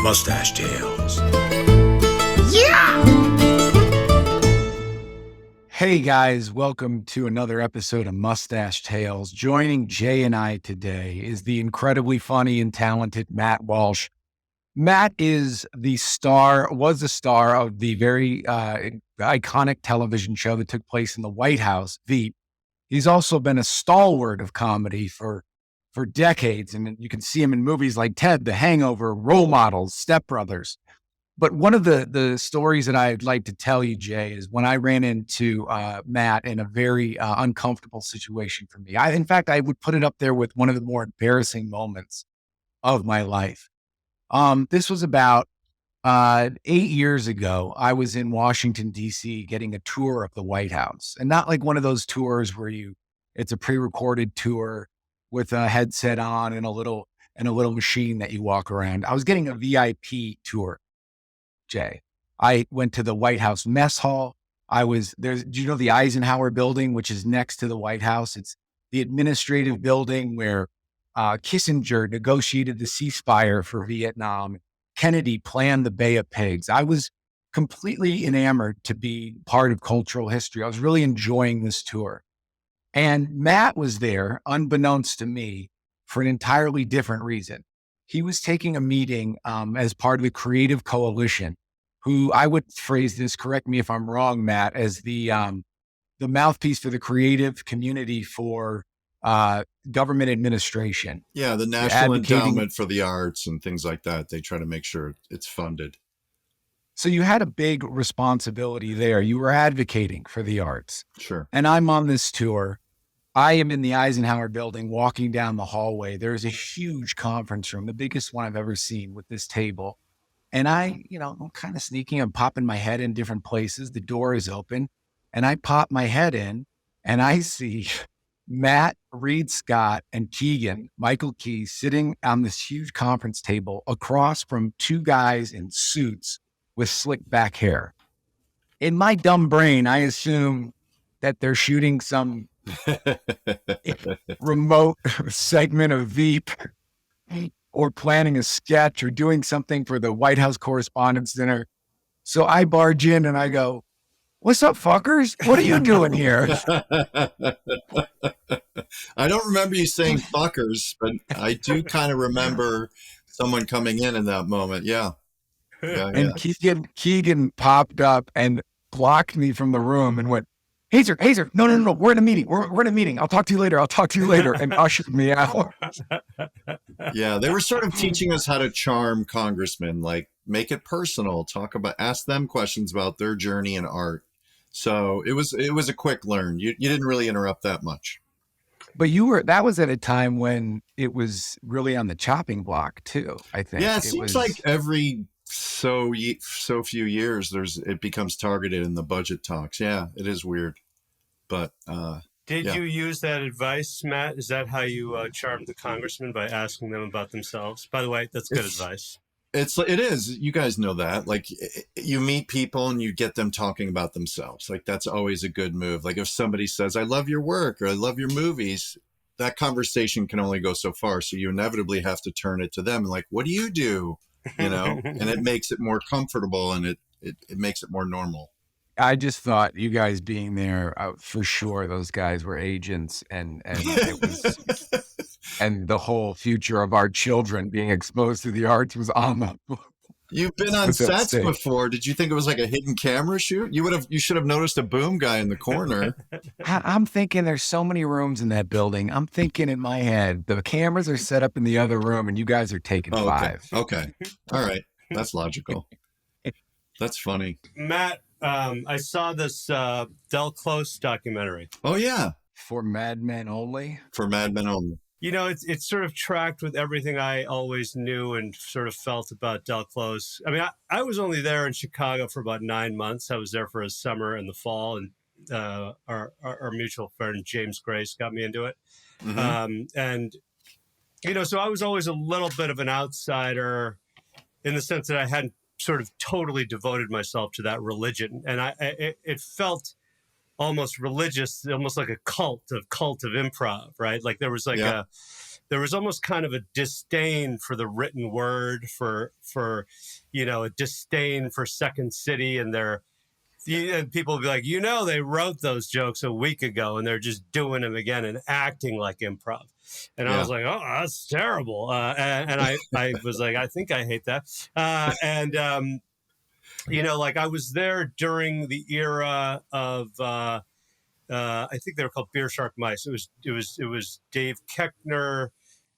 Mustache Tales. Yeah! Hey guys, welcome to another episode of Mustache Tales. Joining Jay and I today is the incredibly funny and talented Matt Walsh. Matt was the star of the very iconic television show that took place in the White House, Veep. He's also been a stalwart of comedy for decades, and you can see him in movies like Ted, The Hangover, Role Models, Step Brothers. But one of the stories that I'd like to tell you, Jay, is when I ran into Matt in a very uncomfortable situation for me. In fact, I would put it up there with one of the more embarrassing moments of my life. This was about 8 years ago. I was in Washington, D.C. getting a tour of the White House, and not like one of those tours where it's a pre-recorded tour with a headset on and a little machine that you walk around. I was getting a VIP tour, Jay. I went to the White House mess hall. Do you know the Eisenhower building, which is next to the White House? It's the administrative building where Kissinger negotiated the ceasefire for Vietnam. Kennedy planned the Bay of Pigs. I was completely enamored to be part of cultural history. I was really enjoying this tour. And Matt was there, unbeknownst to me, for an entirely different reason. He was taking a meeting as part of the Creative Coalition, who I would phrase this, correct me if I'm wrong, Matt, as the mouthpiece for the creative community for government administration. Yeah, the National Endowment for the Arts and things like that. They try to make sure it's funded. So you had a big responsibility there. You were advocating for the arts. Sure. And I'm on this tour. I am in the Eisenhower building, walking down the hallway. There's a huge conference room, the biggest one I've ever seen, with this table. And I'm kind of sneaking. I'm popping my head in different places. The door is open and I pop my head in and I see Matt, Reed Scott, and Michael Key, sitting on this huge conference table across from two guys in suits with slick back hair. In my dumb brain, I assume that they're shooting some remote segment of Veep or planning a sketch or doing something for the White House Correspondents' Dinner. So I barge in and I go, "What's up, fuckers? What are you doing here?" I don't remember you saying fuckers, but I do kind of remember someone coming in that moment. Yeah. And Keegan popped up and blocked me from the room and went, Hazer, no, we're in a meeting. We're in a meeting. I'll talk to you later. And ushered me out. Yeah, they were sort of teaching us how to charm congressmen, like make it personal, ask them questions about their journey in art. So it was a quick learn. You didn't really interrupt that much. But that was at a time when it was really on the chopping block too, I think. Yeah, it seems like every so few years it becomes targeted in the budget talks. Yeah, it is weird. But did you use that advice, Matt? Is that how you charmed the congressman, by asking them about themselves? By the way, that's good advice. It is. You guys know that. Like, you meet people and you get them talking about themselves. Like, that's always a good move. Like, if somebody says, "I love your work," or "I love your movies," that conversation can only go so far. So you inevitably have to turn it to them. Like, what do you do? And it makes it more comfortable and it makes it more normal. I just thought you guys being there, for sure, those guys were agents, and it was, and the whole future of our children being exposed to the arts was on them. You've been on sets before. Did you think it was like a hidden camera shoot? You should have noticed a boom guy in the corner. I'm thinking there's so many rooms in that building. I'm thinking in my head, the cameras are set up in the other room and you guys are taking five. Okay. All right. That's logical. That's funny. Matt, I saw this Del Close documentary. Oh, yeah. For Mad Men Only? For Mad Men Only. It's sort of tracked with everything I always knew and sort of felt about Del Close. I mean, I was only there in Chicago for about 9 months. I was there for a summer in the fall, and our mutual friend James Grace got me into it. Mm-hmm. So I was always a little bit of an outsider in the sense that I hadn't sort of totally devoted myself to that religion. And it felt almost religious, almost like a cult of improv, right? Like there was like there was almost kind of a disdain for the written word, for a disdain for Second City and and people would be like, they wrote those jokes a week ago and they're just doing them again and acting like improv. And I Yeah. was like, oh, that's terrible. And I was like, I think I hate that. Like I was there during the era of, I think they were called Beer Shark Mice. It was Dave Keckner,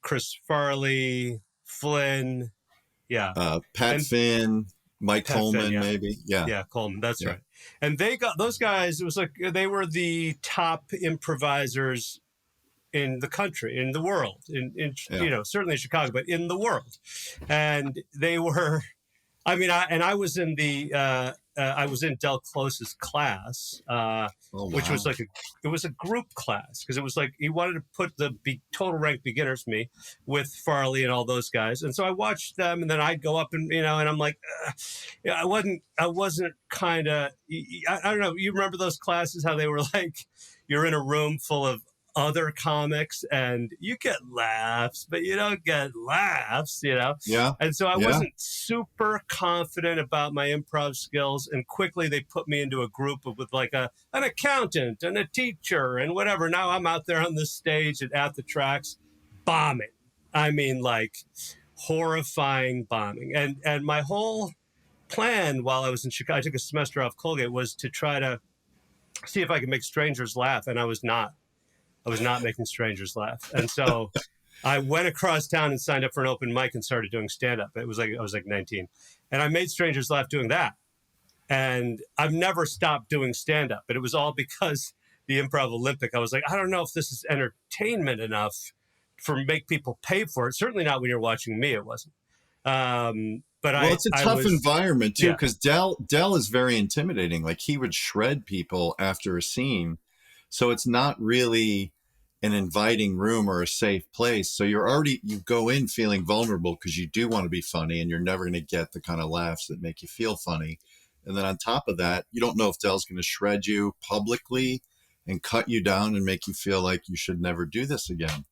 Chris Farley, Flynn. Yeah. Pat And Finn, Mike Pat Coleman, Finn, yeah. maybe. Yeah. Yeah, Coleman. That's Yeah. right. And they got those guys. It was like they were the top improvisers in the country, in the world, Yeah. certainly in Chicago, but in the world. And they were. I mean, I was in I was in Del Close's class, which was wow. it was a group class because it was like he wanted to put the total rank beginners, me, with Farley and all those guys, and so I watched them, and then I'd go up and and I'm like, I wasn't kind of, I don't know, you remember those classes how they were like, you're in a room full of other comics and you get laughs, but you don't get laughs, Yeah. And so I Yeah. wasn't super confident about my improv skills. And quickly they put me into a group with like an accountant and a teacher and whatever. Now I'm out there on the stage at the tracks bombing. I mean, like horrifying bombing. And my whole plan while I was in Chicago, I took a semester off Colgate, was to try to see if I could make strangers laugh. And I was not making strangers laugh. And so I went across town and signed up for an open mic and started doing stand-up. I was like 19. And I made strangers laugh doing that. And I've never stopped doing stand-up. But it was all because the Improv Olympic, I was like, I don't know if this is entertainment enough for make people pay for it. Certainly not when you're watching me, it wasn't. But It's a tough environment too, Yeah. because Del is very intimidating. Like he would shred people after a scene. So it's not really an inviting room or a safe place. So you go in feeling vulnerable because you do want to be funny and you're never going to get the kind of laughs that make you feel funny. And then on top of that, you don't know if Del's going to shred you publicly and cut you down and make you feel like you should never do this again.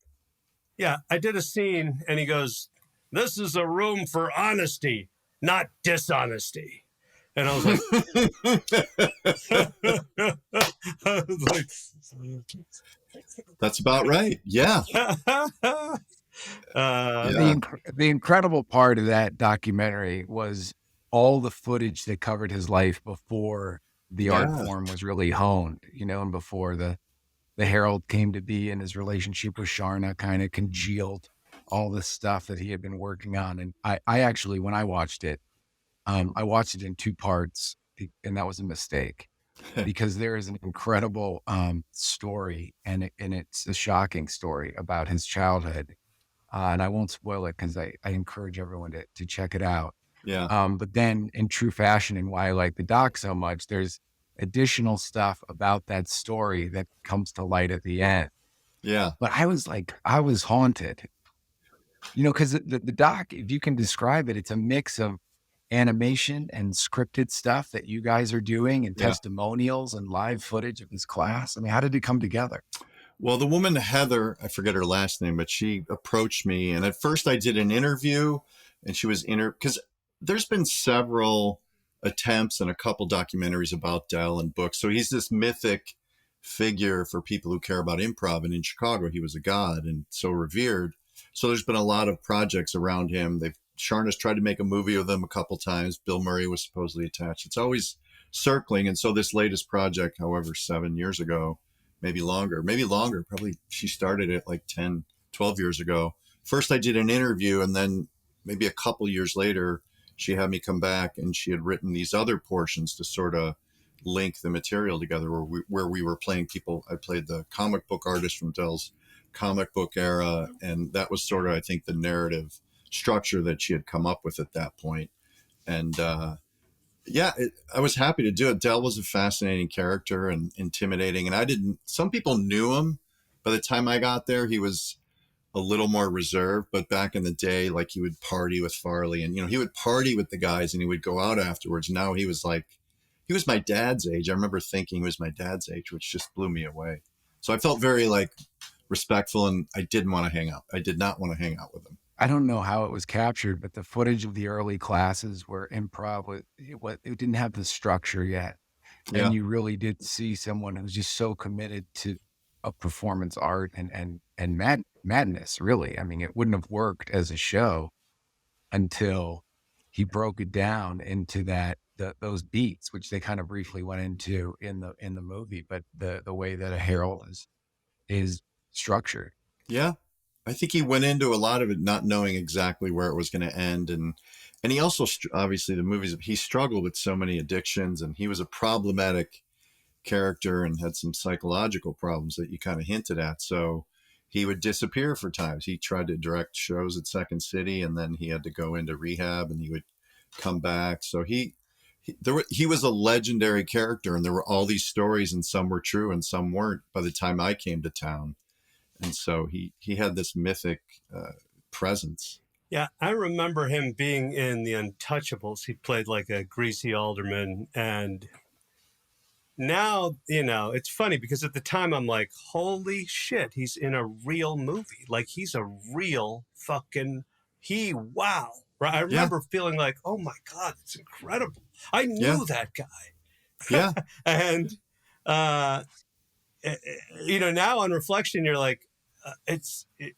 Yeah, I did a scene and he goes, "This is a room for honesty, not dishonesty." And I was like, That's about right. Yeah. The, Yeah. the incredible part of that documentary was all the footage that covered his life before the art Yeah. form was really honed, and before the Herald came to be and his relationship with Sharna kind of congealed all this stuff that he had been working on. And I actually, when I watched it in two parts, and that was a mistake because there is an incredible story, and it's a shocking story about his childhood. And I won't spoil it because I encourage everyone to check it out. Yeah. But then in true fashion, and why I like the doc so much, there's additional stuff about that story that comes to light at the end. Yeah. But I was haunted, because the doc, if you can describe it, it's a mix of animation and scripted stuff that you guys are doing and Yeah. testimonials and live footage of his class. I mean, how did it come together? Well, the woman, Heather, I forget her last name, but she approached me. And at first I did an interview and she was because there's been several attempts and a couple documentaries about Del and books. So he's this mythic figure for people who care about improv. And in Chicago, he was a god and so revered. So there's been a lot of projects around him. Sharna's tried to make a movie with him a couple times. Bill Murray was supposedly attached. It's always circling. And so this latest project, however, 7 years ago, maybe longer, probably she started it like 10, 12 years ago. First, I did an interview, and then maybe a couple years later, she had me come back and she had written these other portions to sort of link the material together where we were playing people. I played the comic book artist from Del's comic book era. And that was sort of, I think, the narrative structure that she had come up with at that point. And, I was happy to do it. Del was a fascinating character and intimidating. And some people knew him. By the time I got there, he was a little more reserved. But back in the day, like he would party with Farley and, he would party with the guys and he would go out afterwards. Now he was my dad's age. I remember thinking he was my dad's age, which just blew me away. So I felt very respectful, and I didn't want to hang out. I did not want to hang out with him. I don't know how it was captured, but the footage of the early classes where improv it didn't have the structure yet. Yeah. And you really did see someone who's just so committed to a performance art and madness, really. I mean, it wouldn't have worked as a show until he broke it down into those beats, which they kind of briefly went into in the movie, but the way that a Herald is structured. Yeah. I think he went into a lot of it not knowing exactly where it was going to end. And he also, obviously the movies, he struggled with so many addictions, and he was a problematic character and had some psychological problems that you kind of hinted at. So he would disappear for times. He tried to direct shows at Second City, and then he had to go into rehab, and he would come back. So he was a legendary character, and there were all these stories, and some were true and some weren't by the time I came to town. And so he had this mythic presence. Yeah, I remember him being in The Untouchables. He played like a greasy alderman. And now, it's funny because at the time I'm like, holy shit, he's in a real movie. Like, he's a real fucking, wow. Right? I remember feeling like, oh my God, it's incredible. I knew that guy. Yeah. And, now on reflection, you're like,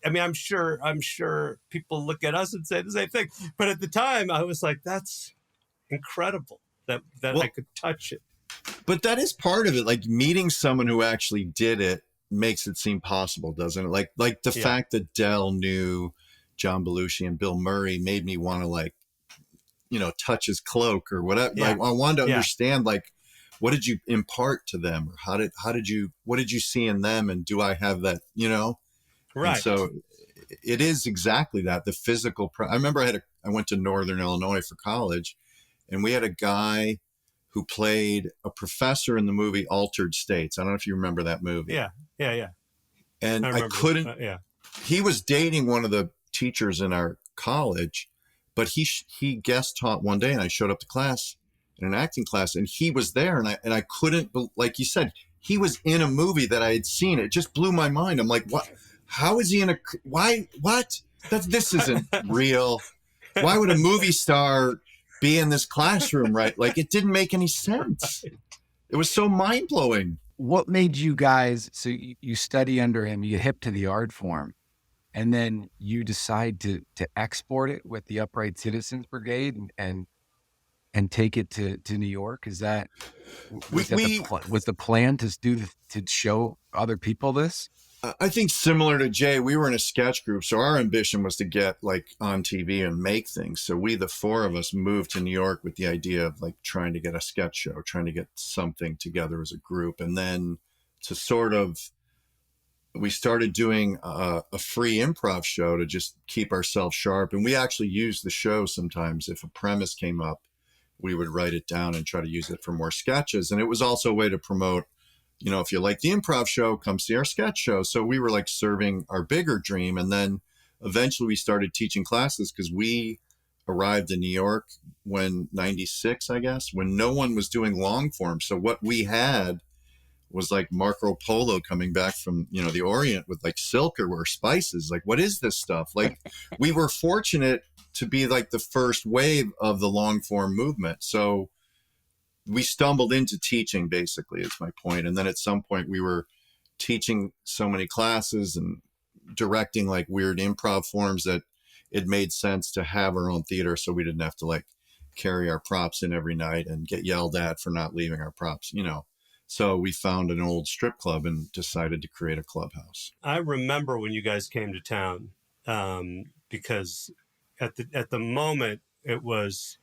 I'm sure people look at us and say the same thing. But at the time I was like, that's incredible that I could touch it. But that is part of it. Like, meeting someone who actually did it makes it seem possible, doesn't it? Like the fact that Del knew John Belushi and Bill Murray made me want to touch his cloak or whatever. Yeah. Like, I wanted to understand, like, what did you impart to them, or what did you see in them? And do I have that, Right. And so it is exactly that, the physical. I remember I went to Northern Illinois for college, and we had a guy who played a professor in the movie Altered States. I don't know if you remember that movie. Yeah. And I couldn't, he was dating one of the teachers in our college, but he guest taught one day, and I showed up to class, in an acting class, and he was there, and I couldn't, like you said, he was in a movie that I had seen. It just blew my mind. I'm like, what? How is he what? This isn't real. Why would a movie star be in this classroom, right? Like, it didn't make any sense. It was so mind-blowing. What made you guys, so you study under him, you get hip to the art form, and then you decide to export it with the Upright Citizens Brigade and take it to New York? Is that, was the plan to show other people this? I think similar to Jay, we were in a sketch group, so our ambition was to get like on TV and make things. So the four of us moved to New York with the idea of like trying to get a sketch show, trying to get something together as a group. And then we started doing a free improv show to just keep ourselves sharp. And we actually used the show sometimes. If a premise came up, we would write it down and try to use it for more sketches. And it was also a way to promote, if you like the improv show, come see our sketch show. So we were like serving our bigger dream. And then eventually we started teaching classes, because we arrived in New York when 96, I guess, when no one was doing long form. So what we had was like Marco Polo coming back from, the Orient with like silk or spices. Like, what is this stuff? Like, we were fortunate to be like the first wave of the long form movement. So we stumbled into teaching, basically, is my point. And then at some point we were teaching so many classes and directing like weird improv forms that it made sense to have our own theater, so we didn't have to like carry our props in every night and get yelled at for not leaving our props, So we found an old strip club and decided to create a clubhouse. I remember when you guys came to town, because at the moment there was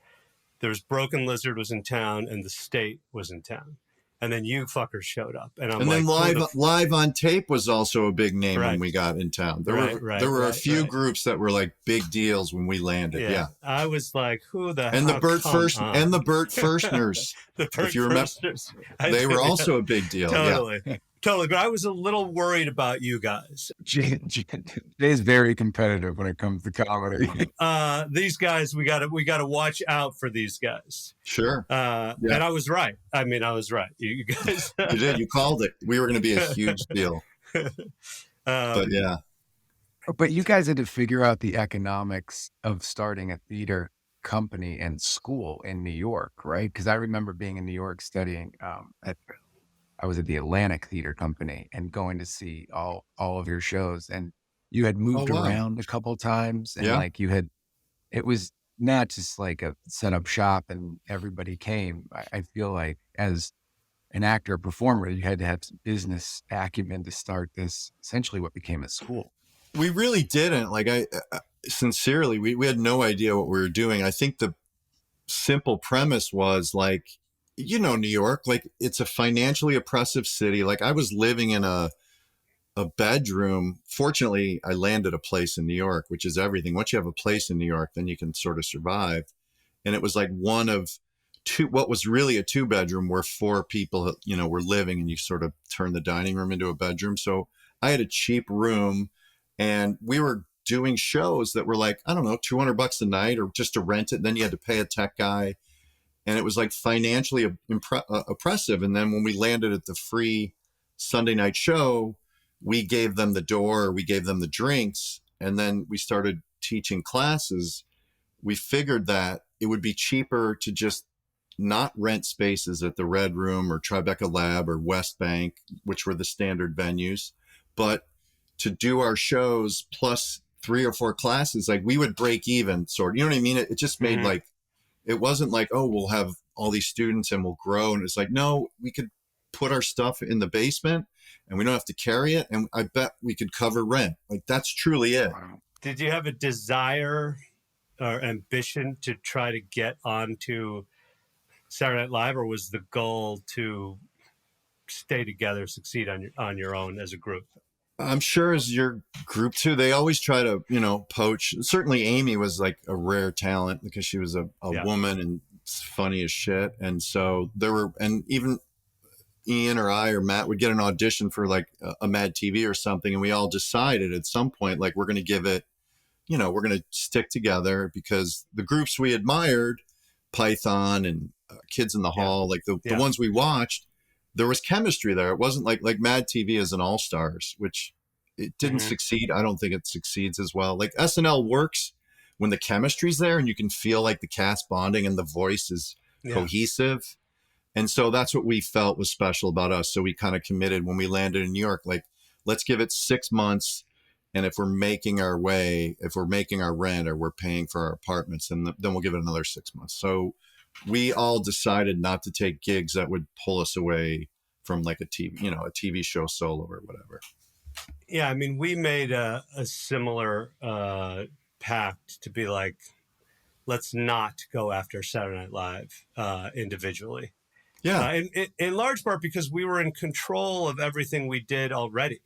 Broken Lizard was in town and The State was in town. And then you fuckers showed up. And then live on tape was also a big name when we got in town. There were a few groups that were like big deals when we landed. Yeah. I was like, who the hell? And the Burt Firstners. If you remember, they were also a big deal. Totally. Yeah. Totally. But I was a little worried about you guys. Jay is very competitive when it comes to comedy. These guys, we got to watch out for these guys. Sure. And I was right. I was right. You guys. You did. You called it. We were going to be a huge deal. But yeah. But you guys had to figure out the economics of starting a theater company and school in New York, right? Because I remember being in New York studying I was at the Atlantic Theater Company and going to see all of your shows, and you had Oh, moved wow. around a couple times, and Yeah. like it was not just like a set up shop and everybody came. I feel like as an actor, or performer, you had to have some business acumen to start this, essentially what became a school. We really didn't. Like, sincerely, we had no idea what we were doing. I think the simple premise was like, New York, like it's a financially oppressive city. Like I was living in a bedroom. Fortunately, I landed a place in New York, which is everything. Once you have a place in New York, then you can sort of survive. And it was like one of two, what was really a 2-bedroom where 4 people, were living, and you sort of turn the dining room into a bedroom. So I had a cheap room, and we were doing shows that were like, I don't know, $200 a night or just to rent it. Then you had to pay a tech guy. And it was like financially oppressive. And then when we landed at the free Sunday night show, we gave them the door, we gave them the drinks, and then we started teaching classes. We figured that it would be cheaper to just not rent spaces at the Red Room or Tribeca Lab or West Bank, which were the standard venues, but to do our shows plus 3 or 4 classes. Like we would break even, sort of, you know what I mean? It just made like, it wasn't like, oh, we'll have all these students and we'll grow. And it's like, no, we could put our stuff in the basement and we don't have to carry it. And I bet we could cover rent. Like that's truly it. Wow. Did you have a desire or ambition to try to get onto Saturday Night Live, or was the goal to stay together, succeed on your own as a group? I'm sure as your group too, they always try to, poach. Certainly Amy was like a rare talent because she was a woman and funny as shit. And so and even Ian or I or Matt would get an audition for like a Mad TV or something. And we all decided at some point, like, we're going to give it, we're going to stick together because the groups we admired, Python and Kids in the Hall, like the ones we watched, there was chemistry there. It wasn't like Mad TV is an All Stars, which it didn't succeed. I don't think it succeeds as well. Like SNL works when the chemistry's there and you can feel like the cast bonding and the voice is cohesive. And so that's what we felt was special about us. So we kind of committed when we landed in New York, like, let's give it 6 months. And if we're making our way, if we're making our rent or we're paying for our apartments, then we'll give it another 6 months. So we all decided not to take gigs that would pull us away from like a TV show solo or whatever. Yeah. I mean, we made a similar pact to be like, let's not go after Saturday Night Live individually. Yeah. In large part because we were in control of everything we did already.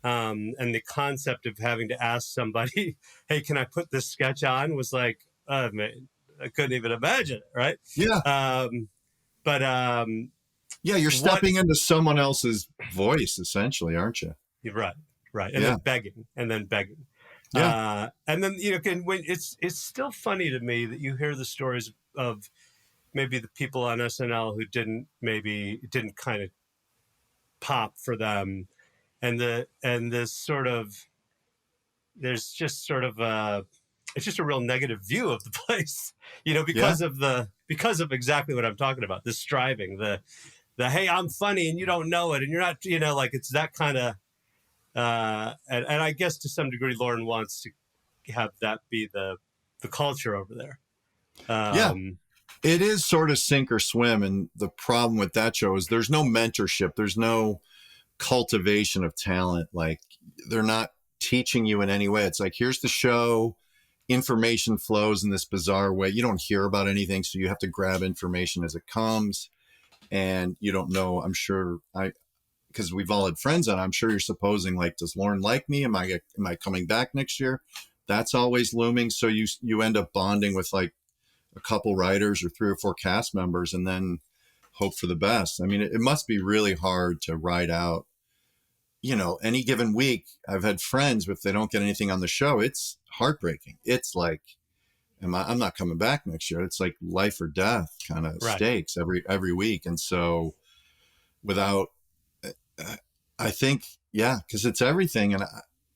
And the concept of having to ask somebody, hey, can I put this sketch on, was like, man, I couldn't even imagine it, right? Yeah. Yeah, you're stepping into someone else's voice, essentially, aren't you? Right. And then begging. Yeah. And then, when it's still funny to me that you hear the stories of maybe the people on SNL who didn't kind of pop for them. There's just sort of it's just a real negative view of the place, because of exactly what I'm talking about, the striving, the hey, I'm funny and you don't know it and you're not, like it's that kind of and I guess to some degree Lauren wants to have that be the culture over there. It is sort of sink or swim, and the problem with that show is there's no mentorship, there's no cultivation of talent. Like they're not teaching you in any way. It's like, here's the show, information flows in this bizarre way. You don't hear about anything, so you have to grab information as it comes. And you don't know, I'm sure, because we've all had friends on, I'm sure you're supposing like, does Lauren like me? Am I coming back next year? That's always looming. So you end up bonding with like a couple writers or 3 or 4 cast members and then hope for the best. I mean, it must be really hard to ride out, any given week. I've had friends, if they don't get anything on the show, it's heartbreaking. It's like, I'm not coming back next year. It's like life or death kind of stakes every week. And so I think yeah, because it's everything. And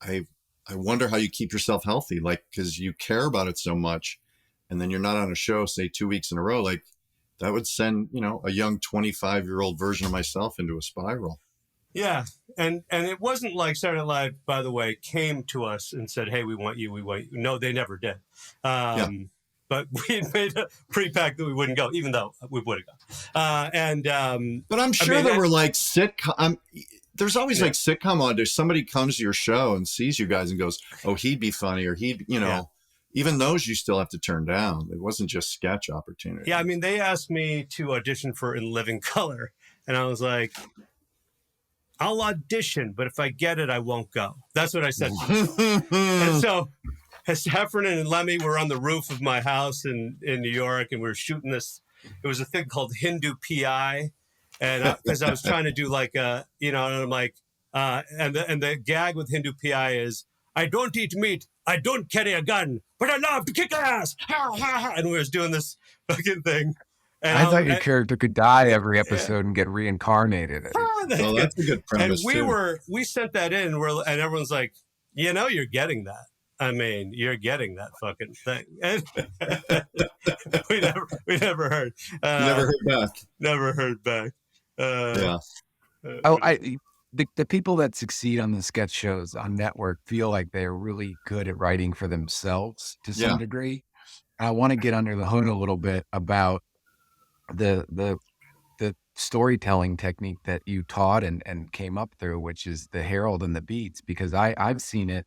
I, I wonder how you keep yourself healthy, like, because you care about it so much. And then you're not on a show, say 2 weeks in a row, like that would send, a young 25-year-old version of myself into a spiral. Yeah, and it wasn't like Saturday Night Live, by the way, came to us and said, "Hey, we want you. We want you." No, they never did. Yeah. But we made a pre-pack that we wouldn't go, even though we would have gone. But I'm sure there were like sitcom. There's always like sitcom auditions. Somebody comes to your show and sees you guys and goes, "Oh, he'd be funny," or even those you still have to turn down. It wasn't just sketch opportunity. Yeah, I mean, they asked me to audition for In Living Color, and I was like, I'll audition, but if I get it, I won't go. That's what I said to them. And so Heffernan and Lemmy were on the roof of my house in New York, and we were shooting this. It was a thing called Hindu PI. And because I was trying to do like and I'm like, and the gag with Hindu PI is, I don't eat meat, I don't carry a gun, but I love to kick ass. And we was doing this fucking thing. And I thought your character could die every episode and get reincarnated. Well, that's a good premise. And we sent that in, and everyone's like, you're getting that. I mean, you're getting that fucking thing. And we never heard. Never heard back. Never heard back. Yeah. The people that succeed on the sketch shows on network feel like they're really good at writing for themselves to some degree. I want to get under the hood a little bit about the storytelling technique that you taught and came up through, which is the herald and the beats, because I've seen it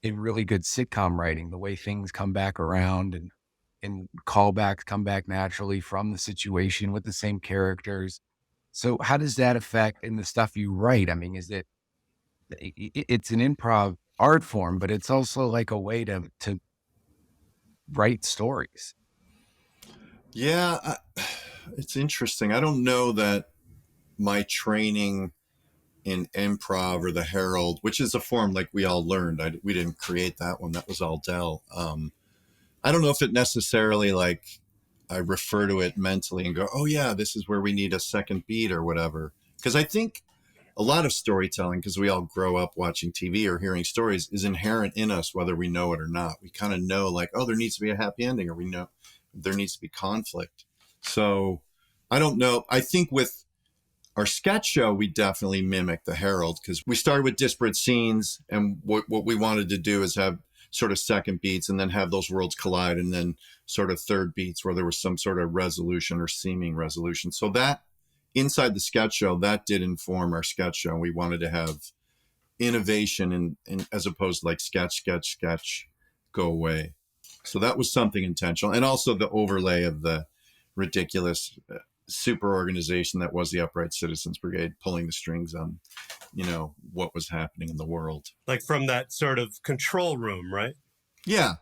in really good sitcom writing, the way things come back around and callbacks come back naturally from the situation with the same characters. So how does that affect in the stuff you write? I mean, it's an improv art form, but it's also like a way to write stories. Yeah, it's interesting. I don't know that my training in improv or the Herald, which is a form like we all learned. We didn't create that one. That was all Dell. I don't know if it necessarily like I refer to it mentally and go, oh yeah, this is where we need a second beat or whatever. Because I think a lot of storytelling, because we all grow up watching TV or hearing stories, is inherent in us, whether we know it or not. We kind of know like, oh, there needs to be a happy ending, or we know there needs to be conflict. So I don't know. I think with our sketch show, we definitely mimic the Herald, because we started with disparate scenes, and what we wanted to do is have sort of second beats and then have those worlds collide, and then sort of third beats where there was some sort of resolution or seeming resolution. So that inside the sketch show, that did inform our sketch show. We wanted to have innovation in as opposed to like sketch, go away. So that was something intentional. And also the overlay of the ridiculous super organization that was the Upright Citizens Brigade, pulling the strings on, what was happening in the world. Like from that sort of control room, right? Yeah.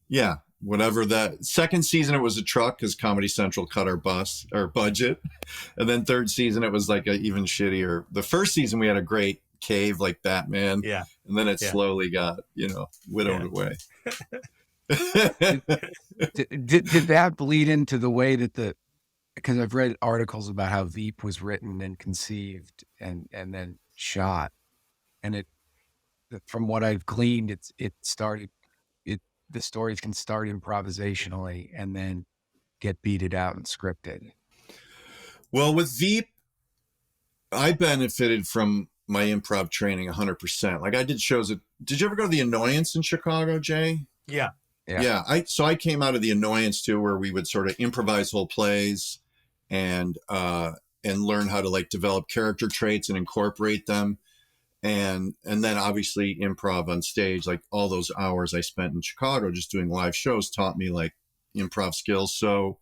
Yeah. Whatever that second season, it was a truck because Comedy Central cut our budget. And then third season, it was like a even shittier. The first season, we had a great cave like Batman. Yeah. And then it slowly got, widowed away. Did that bleed into the way that because I've read articles about how Veep was written and conceived and then shot, and from what I've gleaned, the stories can start improvisationally and then get beated out and scripted. Well, with Veep, I benefited from my improv training 100%. Like I did shows did you ever go to the Annoyance in Chicago, Jay? Yeah. Yeah. I came out of the Annoyance too, where we would sort of improvise whole plays and learn how to like develop character traits and incorporate them. And then obviously improv on stage, like all those hours I spent in Chicago just doing live shows taught me like improv skills. So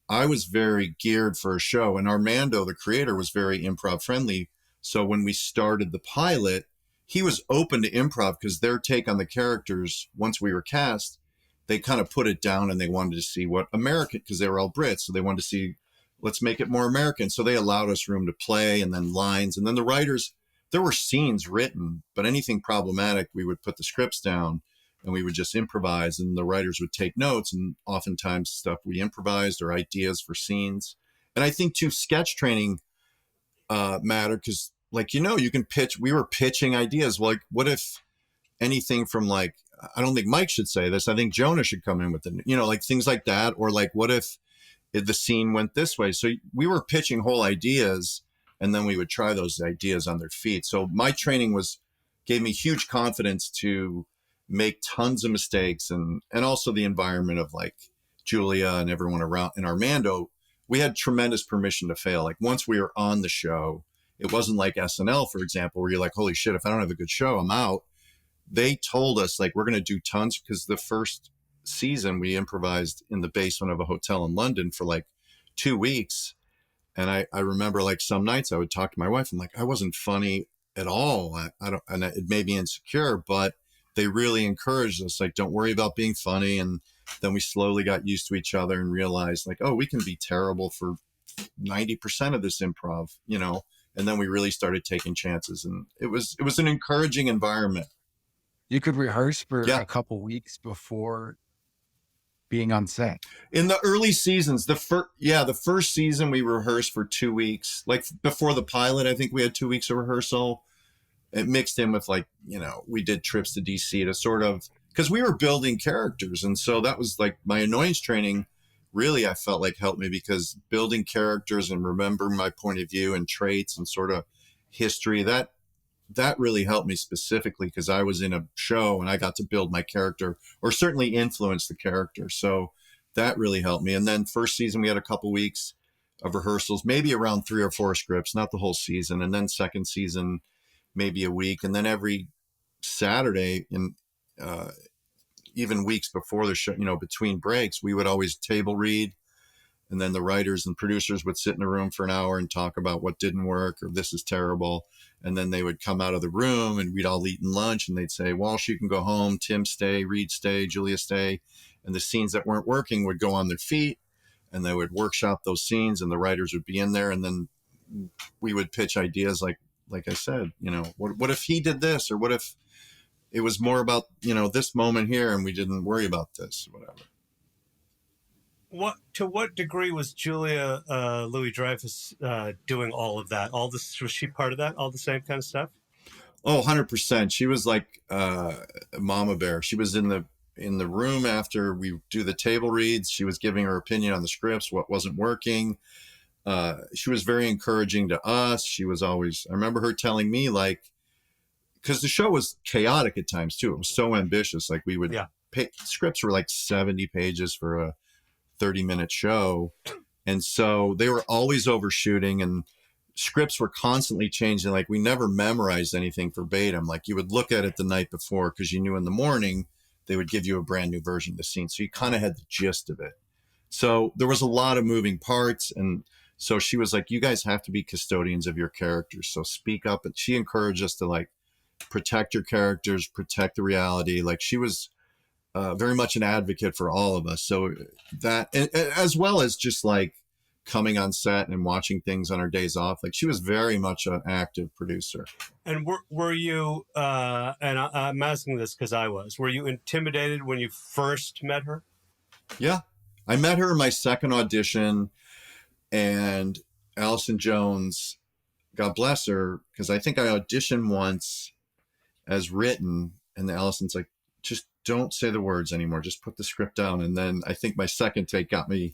I was very geared for a show, and Armando, the creator, was very improv friendly. So when we started the pilot, he was open to improv because their take on the characters, once we were cast, they kind of put it down and they wanted to see what American, because they were all Brits. So they wanted to see, let's make it more American. So they allowed us room to play and then lines. And then the writers, there were scenes written, but anything problematic, we would put the scripts down and we would just improvise, and the writers would take notes, and oftentimes stuff we improvised or ideas for scenes. And I think too, sketch training mattered because like, you can pitch. We were pitching ideas. Like, what if anything from like, I don't think Mike should say this. I think Jonah should come in with it, like things like that. Or like, what if the scene went this way? So we were pitching whole ideas, and then we would try those ideas on their feet. So my training gave me huge confidence to make tons of mistakes, and also the environment of like Julia and everyone around in Armando. We had tremendous permission to fail. Like once we were on the show, it wasn't like SNL, for example, where you're like, holy shit, if I don't have a good show, I'm out. They told us like, we're going to do tons, because the first season we improvised in the basement of a hotel in London for like 2 weeks. And I remember like some nights I would talk to my wife and like, I wasn't funny at all. I don't, and it made me insecure, but they really encouraged us, like, don't worry about being funny. And then we slowly got used to each other and realized like, oh, we can be terrible for 90% of this improv, and then we really started taking chances, and it was an encouraging environment. You could rehearse for a couple weeks before being on set. In the early seasons, the first season we rehearsed for 2 weeks. Like before the pilot, I think we had 2 weeks of rehearsal. It mixed in with like, we did trips to DC to sort of, because we were building characters. And so that was like my annoyance training really, I felt like helped me, because building characters and remembering my point of view and traits and sort of history, that really helped me specifically, because I was in a show and I got to build my character, or certainly influence the character. So that really helped me. And then first season, we had a couple weeks of rehearsals, maybe around 3 or 4 scripts, not the whole season. And then second season, maybe a week. And then every Saturday, in even weeks before the show, between breaks, we would always table read. And then the writers and producers would sit in a room for an hour and talk about what didn't work, or this is terrible. And then they would come out of the room and we'd all eaten lunch, and they'd say, Walsh, you can go home. Tim, stay. Reed, stay. Julia, stay. And the scenes that weren't working would go on their feet, and they would workshop those scenes, and the writers would be in there. And then we would pitch ideas like I said, what if he did this? Or what if it was more about, this moment here and we didn't worry about this, whatever. To what degree was Julia Louis-Dreyfus doing all of that? Was she part of that? All the same kind of stuff? Oh, 100%. She was like Mama Bear. She was in the room after we do the table reads. She was giving her opinion on the scripts, what wasn't working. She was very encouraging to us. She was always, I remember her telling me, like, because the show was chaotic at times too. It was so ambitious. Like we would scripts were like 70 pages for a 30-minute show. And so they were always overshooting, and scripts were constantly changing. Like we never memorized anything verbatim. Like you would look at it the night before, because you knew in the morning they would give you a brand new version of the scene. So you kind of had the gist of it. So there was a lot of moving parts. And so she was like, you guys have to be custodians of your characters. So speak up. And she encouraged us to like protect your characters, protect the reality. Like she was very much an advocate for all of us. So that, as well as just like coming on set and watching things on our days off, like she was very much an active producer. And were you, and I'm asking this because were you intimidated when you first met her? Yeah. I met her in my second audition, and Allison Jones, God bless her, because I think I auditioned once as written, and Allison's like, just don't say the words anymore. Just put the script down. And then I think my second take got me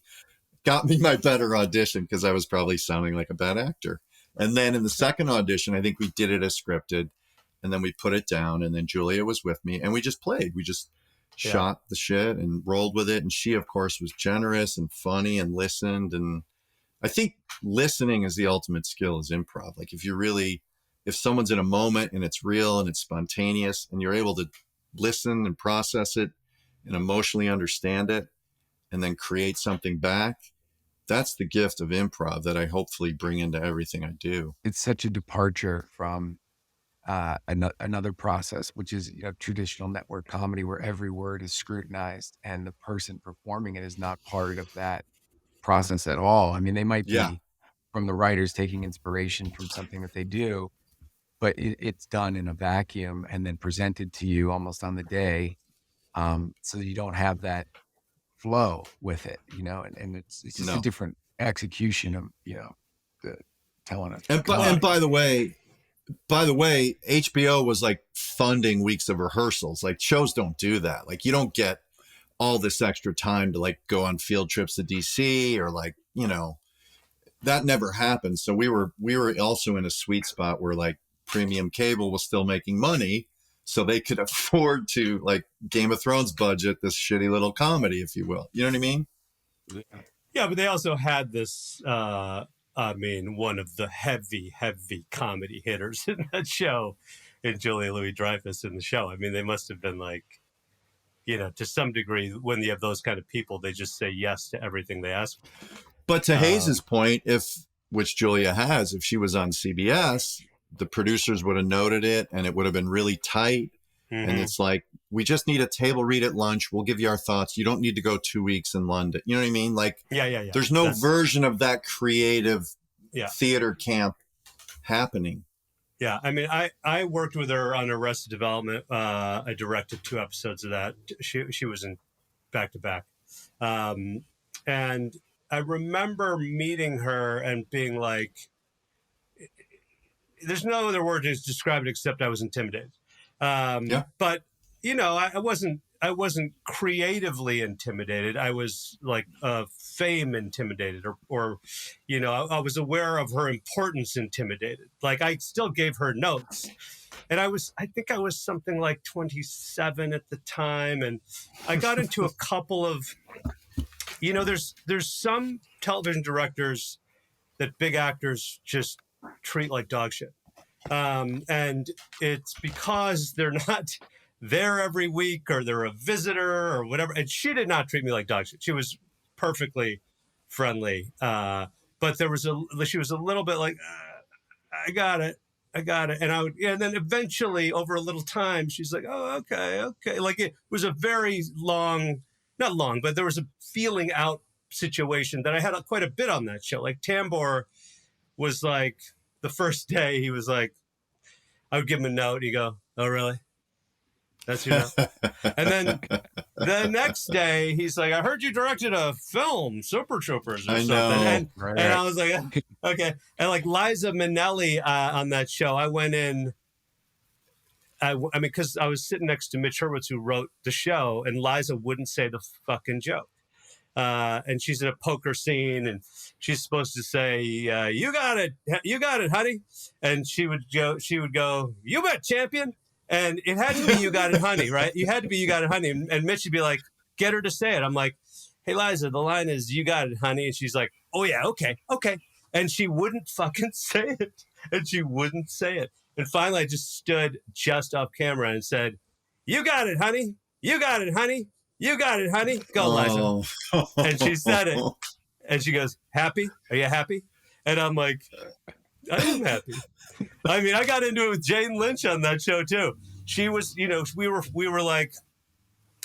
my better audition, because I was probably sounding like a bad actor. And then in the second audition, I think we did it as scripted, and then we put it down, and then Julia was with me, and we just played. We just shot the shit and rolled with it. And she, of course, was generous and funny and listened. And I think listening is the ultimate skill is improv. Like if someone's in a moment and it's real and it's spontaneous, and you're able to listen and process it and emotionally understand it and then create something back, that's the gift of improv that I hopefully bring into everything I do. It's such a departure from another process, which is traditional network comedy, where every word is scrutinized and the person performing it is not part of that process at all. I mean, they might be from the writers taking inspiration from something that they do, but it's done in a vacuum and then presented to you almost on the day. So you don't have that flow with it, and it's just a different execution of, the telling it. And by the way, By the way, HBO was like funding weeks of rehearsals. Like shows don't do that. Like you don't get all this extra time to like go on field trips to DC or like, that never happened. So we were also in a sweet spot where like premium cable was still making money. So they could afford to like Game of Thrones budget this shitty little comedy, if you will. You know what I mean? Yeah, but they also had this, one of the heavy comedy hitters in that show, in Julia Louis-Dreyfus in the show. I mean, they must have been like, to some degree, when you have those kind of people, they just say yes to everything they ask for. But to Hayes's point, which Julia has, if she was on CBS, the producers would have noted it and it would have been really tight. Mm-hmm. And it's like, we just need a table read at lunch. We'll give you our thoughts. You don't need to go 2 weeks in London. You know what I mean? Like, yeah. There's no version of that creative theater camp happening. Yeah. I mean, I worked with her on Arrested Development. I directed 2 episodes of that. She was in back-to-back. And I remember meeting her and being like, there's no other word to describe it except I was intimidated. But I wasn't creatively intimidated. I was like fame intimidated, or I was aware of her importance intimidated. Like I still gave her notes, and I think I was something like 27 at the time, and I got into a couple of, there's some television directors that big actors just treat like dog shit. And it's because they're not there every week or they're a visitor or whatever. And she did not treat me like dog shit. She was perfectly friendly. But she was a little bit like, I got it. And then eventually over a little time, she's like, oh, okay. Like it was a very not long, but there was a feeling out situation that I had quite a bit on that show. Like Tambor was like, the first day he was like, I would give him a note. He'd go, oh, really? That's your note? And then the next day he's like, I heard you directed a film, Super Troopers or something. And I was like, okay. And like Liza Minnelli on that show, I went in, because I was sitting next to Mitch Hurwitz, who wrote the show, and Liza wouldn't say the fucking joke. And she's in a poker scene, and she's supposed to say, "You got it, honey." And she would go, "You bet, champion." And it had to be "You got it, honey," right? You had to be "You got it, honey." And Mitch would be like, "Get her to say it." I'm like, "Hey, Liza, the line is 'You got it, honey,'" and she's like, "Oh yeah, okay." And she wouldn't fucking say it, And finally, I just stood just off camera and said, "You got it, honey. You got it, honey. You got it, honey. Go, Liza." And she said it. And she goes, "Happy? Are you happy?" And I'm like, I am happy. I mean, I got into it with Jane Lynch on that show too. She was, we were like,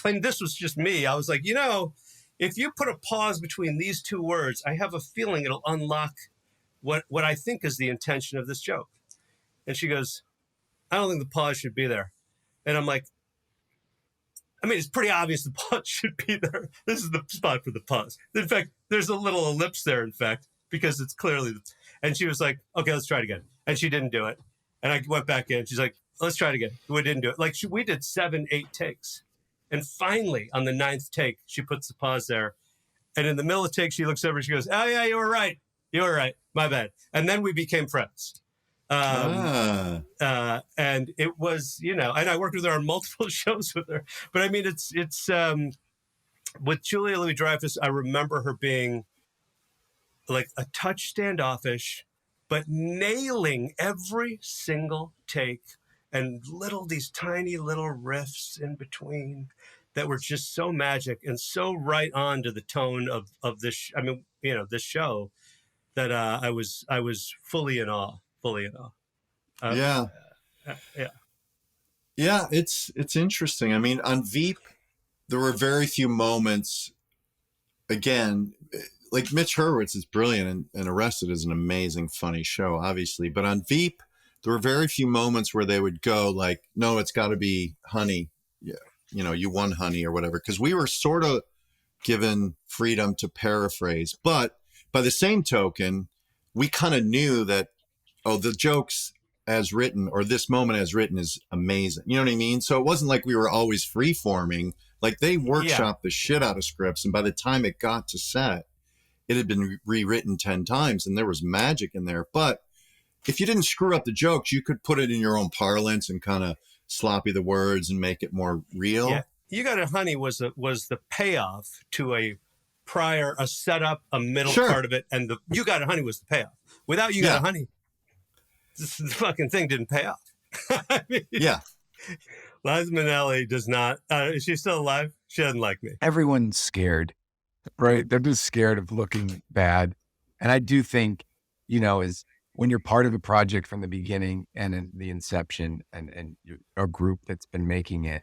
and this was just me. I was like, if you put a pause between these 2 words, I have a feeling it'll unlock what I think is the intention of this joke. And she goes, I don't think the pause should be there. And I'm like, I mean, it's pretty obvious the pause should be there. This is the spot for the pause. In fact, there's a little ellipse there, in fact, because it's clearly... And she was like, okay, let's try it again. And she didn't do it. And I went back in. She's like, let's try it again. We didn't do it. Like, we did 7, 8 takes. And finally, on the 9th take, she puts the pause there. And in the middle of the take, she looks over and she goes, oh, yeah, you were right. My bad. And then we became friends. And it was, and I worked with her on multiple shows with her. But I mean, it's with Julia Louis-Dreyfus, I remember her being like a touch standoffish, but nailing every single take, and these tiny little riffs in between that were just so magic and so right on to the tone of this. This show that I was fully in awe. Yeah. It's interesting. I mean, on Veep, there were very few moments. Again, like Mitch Hurwitz is brilliant, and Arrested is an amazing, funny show, obviously. But on Veep, there were very few moments where they would go like, no, it's got to be honey. Yeah. You won, honey, or whatever. Because we were sort of given freedom to paraphrase. But by the same token, we kind of knew that, the jokes as written or this moment as written is amazing. You know what I mean? So it wasn't like we were always free forming. Like they workshopped the shit out of scripts. And by the time it got to set, it had been rewritten 10 times and there was magic in there. But if you didn't screw up the jokes, you could put it in your own parlance and kind of sloppy the words and make it more real. Yeah. You Got a Honey was the payoff to a setup, a middle part of it. And the You Got a Honey was the payoff. Without You Got a Honey, this fucking thing didn't pay off. I mean, Liza Minnelli does not. Is she still alive? She doesn't like me. Everyone's scared, right? They're just scared of looking bad. And I do think, is when you're part of a project from the beginning and in the inception and a group that's been making it,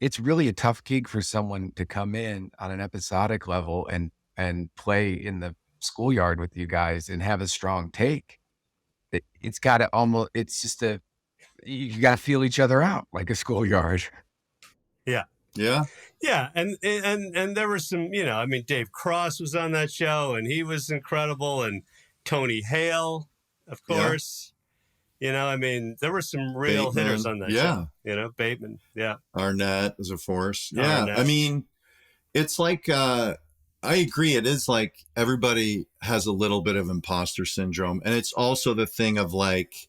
it's really a tough gig for someone to come in on an episodic level and play in the schoolyard with you guys and have a strong take. It's got to you got to feel each other out like a schoolyard. Yeah. Yeah. Yeah. And there were some, Dave Cross was on that show and he was incredible. And Tony Hale, of course. There were some real Bateman, hitters on that show. Bateman. Yeah. Arnett was a force. Yeah. Arnett. I mean, it's like, I agree. It is like everybody has a little bit of imposter syndrome. And it's also the thing of like,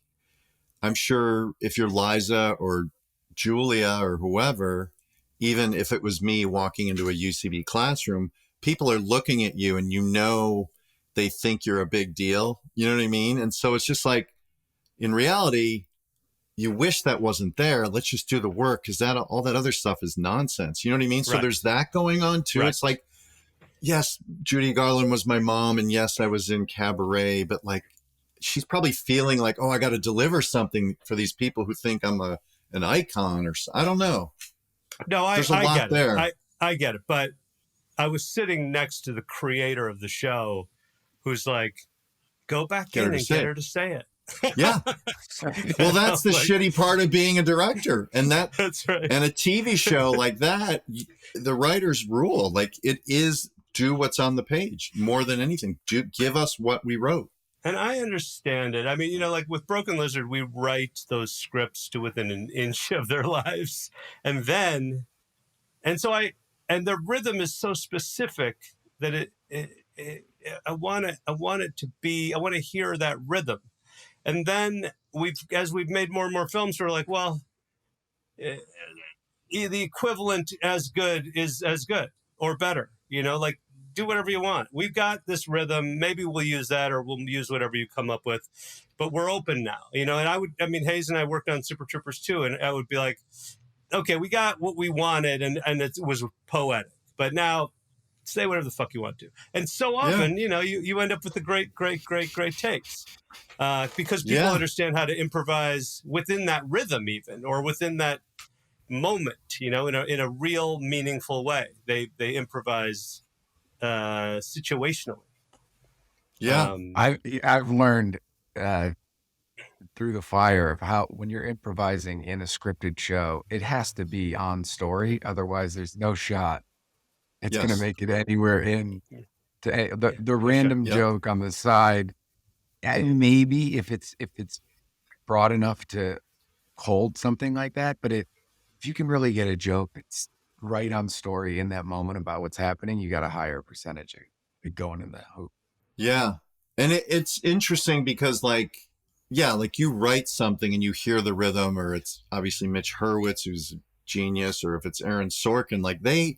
I'm sure if you're Liza or Julia or whoever, even if it was me walking into a UCB classroom, people are looking at you and they think you're a big deal. You know what I mean? And so it's just like, in reality, you wish that wasn't there. Let's just do the work because all that other stuff is nonsense. You know what I mean? So there's that going on too. Right. It's like, yes, Judy Garland was my mom, and yes, I was in Cabaret, but like, she's probably feeling like, oh, I got to deliver something for these people who think I'm an icon or I don't know. No, there's a lot get there. it. I get it, but I was sitting next to the creator of the show, who's like, go back in and get her to say it. Yeah. Well, that's the shitty part of being a director. And that's right. And a TV show like that, the writers rule. Like it is do what's on the page more than anything. Give us what we wrote. And I understand it. I mean, like with Broken Lizard, we write those scripts to within an inch of their lives. And the rhythm is so specific that I want to hear that rhythm. And then as we've made more and more films, we're like, well, the equivalent as good is as good or better, like do whatever you want. We've got this rhythm. Maybe we'll use that or we'll use whatever you come up with, but we're open now, and Hayes and I worked on Super Troopers too. And I would be like, okay, we got what we wanted and it was poetic, but now say whatever the fuck you want to. And so often, you end up with the great takes. Because people understand how to improvise within that rhythm, even or within that moment. In a real meaningful way. They improvise situationally. Yeah, I've learned through the fire of how when you're improvising in a scripted show, it has to be on story. Otherwise, there's no shot it's going to make it anywhere in. The random joke on the side. Maybe if it's broad enough to hold something like that, but if you can really get a joke that's right on story in that moment about what's happening, you got a higher percentage of going in that hoop. Yeah, and it's interesting because like you write something and you hear the rhythm, or it's obviously Mitch Hurwitz who's a genius, or if it's Aaron Sorkin, like they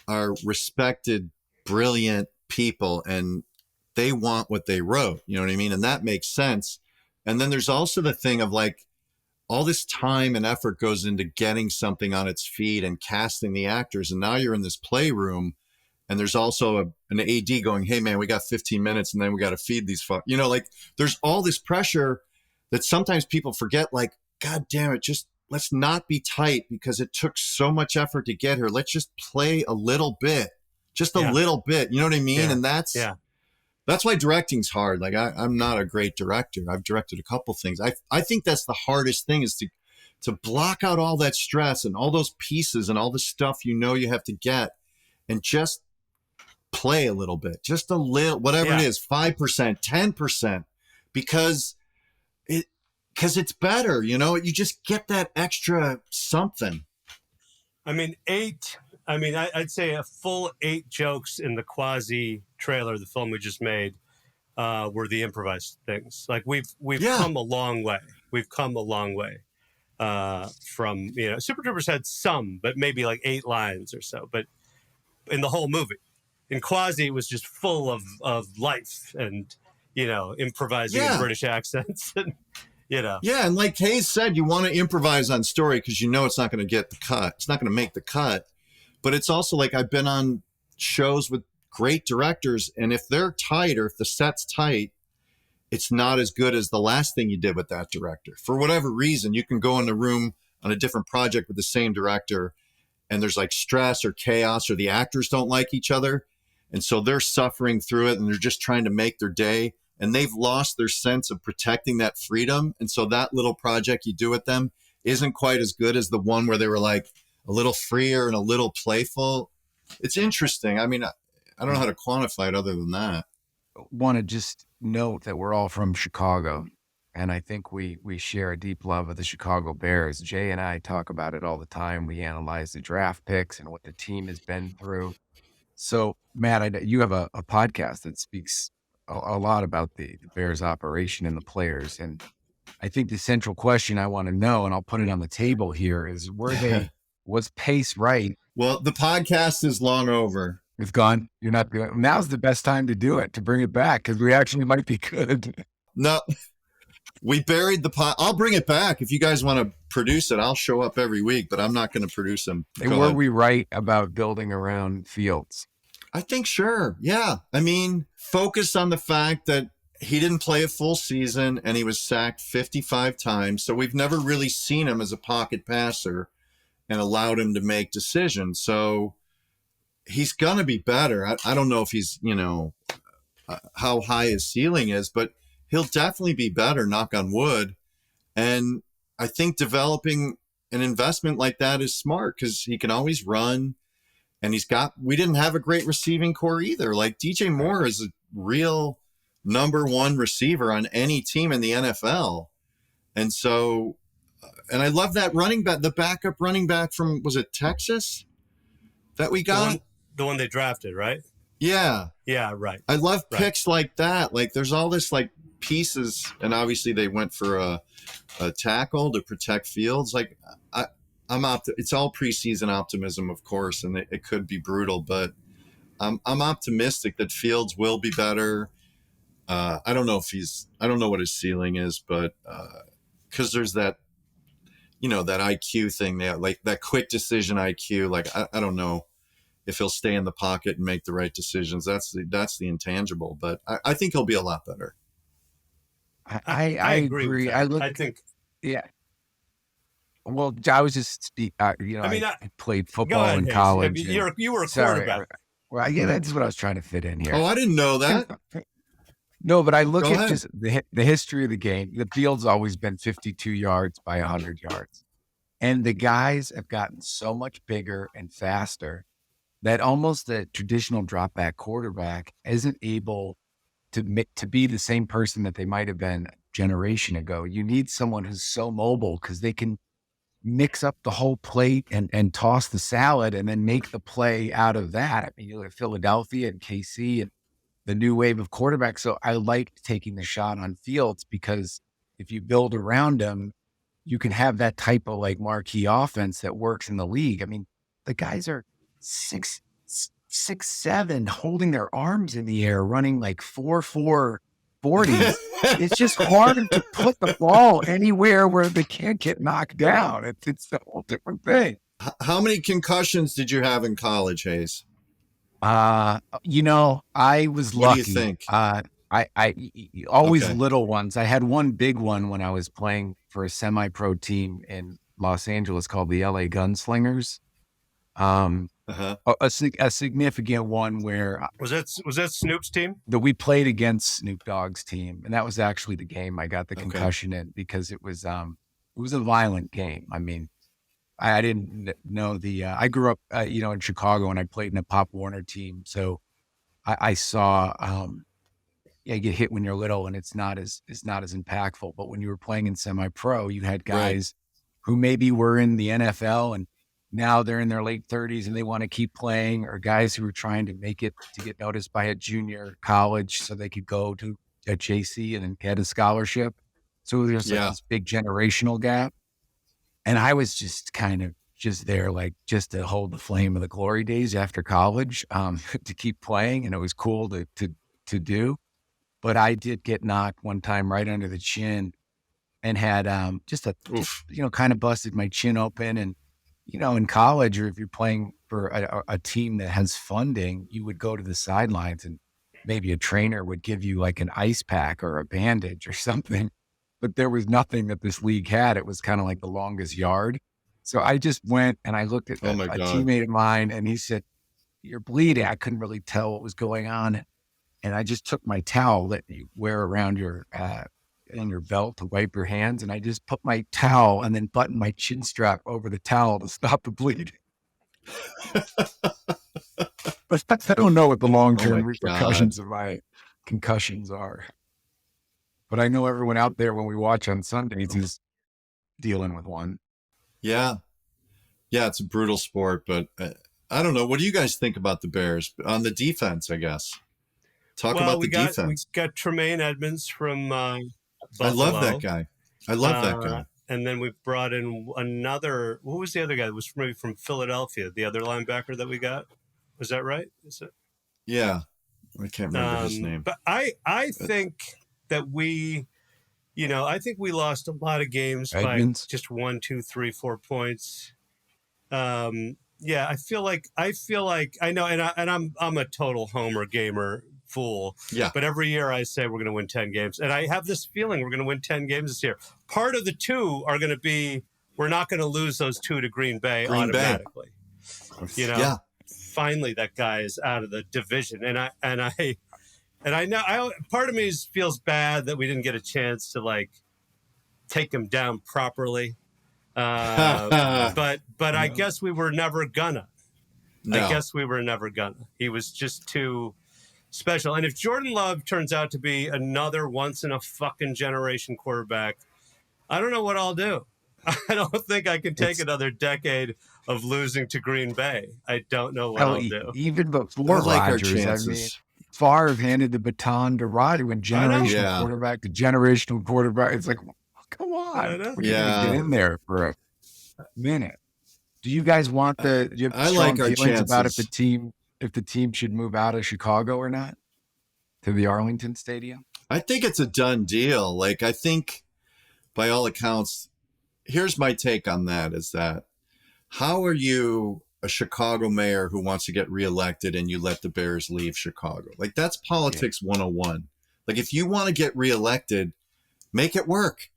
are respected, brilliant people, and they want what they wrote, you know what I mean? And that makes sense. And then there's also the thing of like, all this time and effort goes into getting something on its feet and casting the actors. And now you're in this playroom and there's also an AD going, hey man, we got 15 minutes and then we got to feed these like there's all this pressure that sometimes people forget, like, God damn it, just let's not be tight because it took so much effort to get here. Let's just play a little bit, just a little bit. You know what I mean? And that's why directing's hard. Like I'm not a great director. I've directed a couple things. I think that's the hardest thing is to block out all that stress and all those pieces and all the stuff you have to get and just play a little bit, just a little, whatever it is, 5%, 10%, because because it's better, you just get that extra something. I mean, I'd say a full 8 jokes in the quasi trailer, the film we just made, were the improvised things. Like we've come a long way. We've come a long way from, Super Troopers had some, but maybe like 8 lines or so. But in the whole movie, in quasi, it was just full of life and, improvising in British accents and, Yeah, and like Hayes said, you want to improvise on story because it's not going to get the cut. It's not going to make the cut. But it's also like I've been on shows with great directors, and if they're tight or if the set's tight, it's not as good as the last thing you did with that director. For whatever reason, you can go in a room on a different project with the same director, and there's like stress or chaos, or the actors don't like each other. And so they're suffering through it, and they're just trying to make their day. And they've lost their sense of protecting that freedom. And so that little project you do with them isn't quite as good as the one where they were like a little freer and a little playful. It's interesting. I mean, I don't know how to quantify it other than that. Want to just note that we're all from Chicago. And I think we share a deep love of the Chicago Bears. Jay and I talk about it all the time. We analyze the draft picks and what the team has been through. So, Matt, you have a podcast that speaks a lot about the Bears operation and the players. And I think the central question I want to know, and I'll put it on the table here, is was pace right? Well, the podcast is long over. It's gone. You're not doing it. Now's the best time to do it, to bring it back, because we actually might be good. No, we buried the pod. I'll bring it back. If you guys want to produce it, I'll show up every week, but I'm not going to produce them. And were we right about building around Fields? I think sure. Yeah. I mean, focus on the fact that he didn't play a full season and he was sacked 55 times. So we've never really seen him as a pocket passer and allowed him to make decisions. So he's going to be better. I don't know if he's, how high his ceiling is, but he'll definitely be better, knock on wood. And I think developing an investment like that is smart because he can always run. And we didn't have a great receiving core either. Like DJ Moore is a real number 1 receiver on any team in the NFL. And so, and I love that running back, the backup running back from, was it Texas that we got? The one they drafted, right? Yeah. Yeah, right. I love picks like that. Like there's all this like pieces, and obviously they went for a tackle to protect Fields. Like it's all preseason optimism, of course, and it could be brutal, but I'm optimistic that Fields will be better. I don't know what his ceiling is, but because there's that, that IQ thing there, like that quick decision IQ. Like I don't know if he'll stay in the pocket and make the right decisions. That's the intangible, but I think he'll be a lot better. I agree. I think, yeah. Well, I was just, I played football in college. You were a quarterback. Well, yeah, that's what I was trying to fit in here. Oh, I didn't know that. No, but I look at just the history of the game. The field's always been 52 yards by 100 yards. And the guys have gotten so much bigger and faster that almost the traditional drop back quarterback isn't able to be the same person that they might have been a generation ago. You need someone who's so mobile because they can mix up the whole plate and toss the salad and then make the play out of that. I mean, you look at Philadelphia and KC and the new wave of quarterbacks. So I like taking the shot on Fields because if you build around him, you can have that type of like marquee offense that works in the league. I mean, the guys are 6'7", holding their arms in the air, running like 4.40. It's just hard to put the ball anywhere where they can't get knocked down. It's a whole different thing. How many concussions did you have in college, Hayes? I was lucky. What do you think? I always little ones. I had one big one when I was playing for a semi-pro team in Los Angeles called the LA Gunslingers. A significant one where was that Snoop's team that we played against Snoop Dogg's team, and that was actually the game I got the concussion in because it was a violent game. I mean, I didn't know I grew up in Chicago and I played in a Pop Warner team, so I saw you get hit when you're little and it's not as impactful. But when you were playing in semi-pro, you had guys who maybe were in the NFL and now they're in their late 30s and they want to keep playing, or guys who were trying to make it to get noticed by a junior college so they could go to a JC and then get a scholarship. So there's like this big generational gap. And I was just kind of just there, like just to hold the flame of the glory days after college, to keep playing. And it was cool to do. But I did get knocked one time right under the chin and had just kind of busted my chin open. And, in college, or if you're playing for a team that has funding, you would go to the sidelines and maybe a trainer would give you like an ice pack or a bandage or something. But there was nothing that this league had. It was kind of like the longest yard. So I just went and I looked at a teammate of mine and he said, "You're bleeding." I couldn't really tell what was going on. And I just took my towel that you wear around your in your belt to wipe your hands. And I just put my towel and then buttoned my chin strap over the towel to stop the bleeding. But I don't know what the long-term repercussions of my concussions are. But I know everyone out there when we watch on Sundays is dealing with one. Yeah. Yeah, it's a brutal sport, but I don't know. What do you guys think about the Bears? On the defense, I guess. Talk about the defense. We got Tremaine Edmonds from Buffalo. I love that guy. that guy. And then we brought in another. What was the other guy? It was maybe from Philadelphia, the other linebacker that we got. Was that right? Is it? Yeah. I can't remember his name. But I think that we, I think we lost a lot of games Edmonds. by just 1, 2, 3, 4 points. Yeah, I feel like I know, and I'm a total homer gamer fool. Yeah. But every year I say we're going to win 10 games, and I have this feeling we're going to win 10 games this year. Part of the 2 are going to be we're not going to lose those 2 to Green Bay automatically. Yeah. Finally, that guy is out of the division, and I know part of me feels bad that we didn't get a chance to like take him down properly. But I guess we were never gonna. No. I guess we were never gonna. He was just too special. And if Jordan Love turns out to be another once in a fucking generation quarterback, I don't know what I'll do. I don't think I can take another decade of losing to Green Bay. I don't know what I'll do. Even before Rodgers, I mean, Favre handed the baton to Rodgers when generational quarterback to generational quarterback. It's like, come on. We get in there for a minute. Do you guys want do you have strong feelings about if the team should move out of Chicago or not to the Arlington Stadium? I think it's a done deal. Like, I think by all accounts, here's my take on that is that how are you a Chicago mayor who wants to get reelected and you let the Bears leave Chicago? Like, that's politics 101. Like, if you want to get reelected, make it work.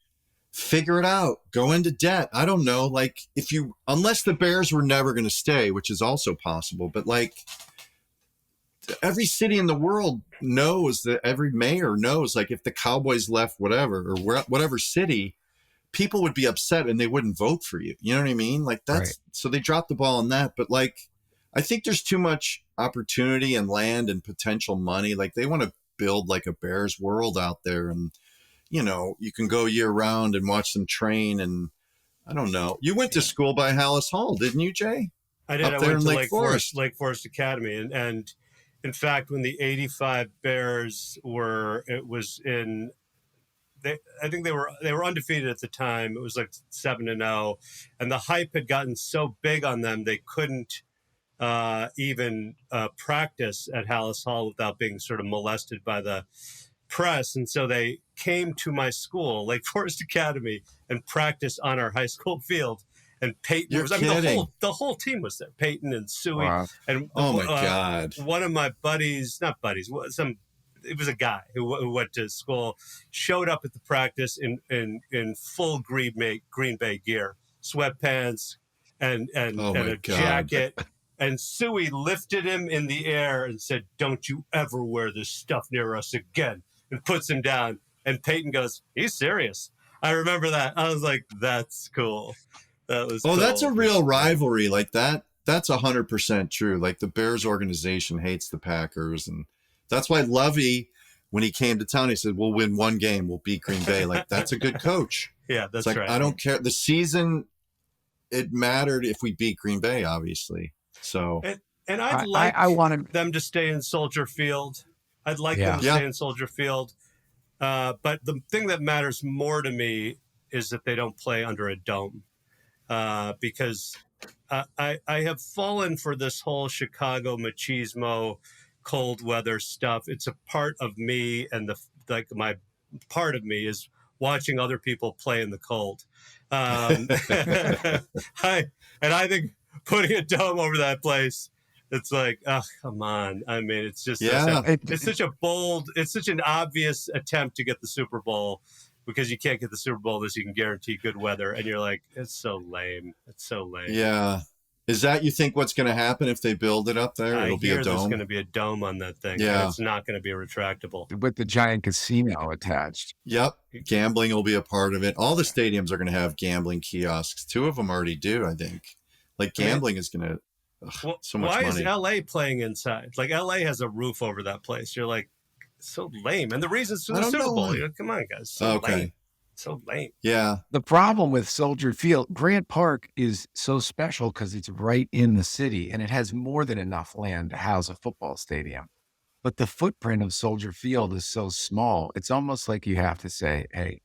Figure it out. Go into debt. I don't know. Like, unless the Bears were never going to stay, which is also possible, but like every city in the world knows that every mayor knows, like, if the Cowboys left whatever city, people would be upset and they wouldn't vote for you. You know what I mean? Like, so they dropped the ball on that. But like, I think there's too much opportunity and land and potential money. Like, they want to build like a Bears world out there, and you can go year round and watch them train. And I don't know. You went to school by Hallis Hall, didn't you, Jay? I did. Up I there went in to Lake Forest. Lake Forest Academy. And in fact, when the 85 Bears I think they were undefeated at the time. It was like 7-0, and the hype had gotten so big on them they couldn't even practice at Hallis Hall without being sort of molested by the press. And so they came to my school, Lake Forest Academy, and practiced on our high school field. And Peyton the whole team was there. Peyton and Suey. Wow. And oh my God. One of my it was a guy who went to school, showed up at the practice in full Green Bay gear, sweatpants and a jacket. And Suey lifted him in the air and said, "Don't you ever wear this stuff near us again," and puts him down. And Peyton goes, "He's serious." I remember that. I was like, that's cool. That was cool. That's a real rivalry. Like that. That's 100% true. Like, the Bears organization hates the Packers, and that's why Lovey when he came to town, he said, we'll win one game. We'll beat Green Bay. Like, that's a good coach. Yeah, that's it's like, right. I don't care. The season, it mattered if we beat Green Bay, obviously. So, and I'd like I wanted them to stay in Soldier Field. I'd like them to stay in Soldier Field. But the thing that matters more to me is that they don't play under a dome. Because I have fallen for this whole Chicago machismo, cold weather stuff. It's a part of me, and my part of me is watching other people play in the cold. I think putting a dome over that place, it's like, oh, come on. I mean, it's just it's such an obvious attempt to get the Super Bowl, because you can't get the Super Bowl unless you can guarantee good weather. And you're like, it's so lame. It's so lame. Yeah. Is that, you think, what's going to happen if they build it up there? It'll be a dome? There's going to be a dome on that thing. Yeah. And it's not going to be retractable. with the giant casino attached. Yep. Gambling will be a part of it. All the stadiums are going to have gambling kiosks. 2 of them already do, I think. Like, gambling is going to, so much money. Why is LA playing inside? Like, LA has a roof over that place. You're like, so lame. And the reason's for the Super Bowl. You're like, come on, guys. Lame. So lame. Yeah. The problem with Soldier Field, Grant Park is so special because it's right in the city and it has more than enough land to house a football stadium. But the footprint of Soldier Field is so small. It's almost like you have to say, hey,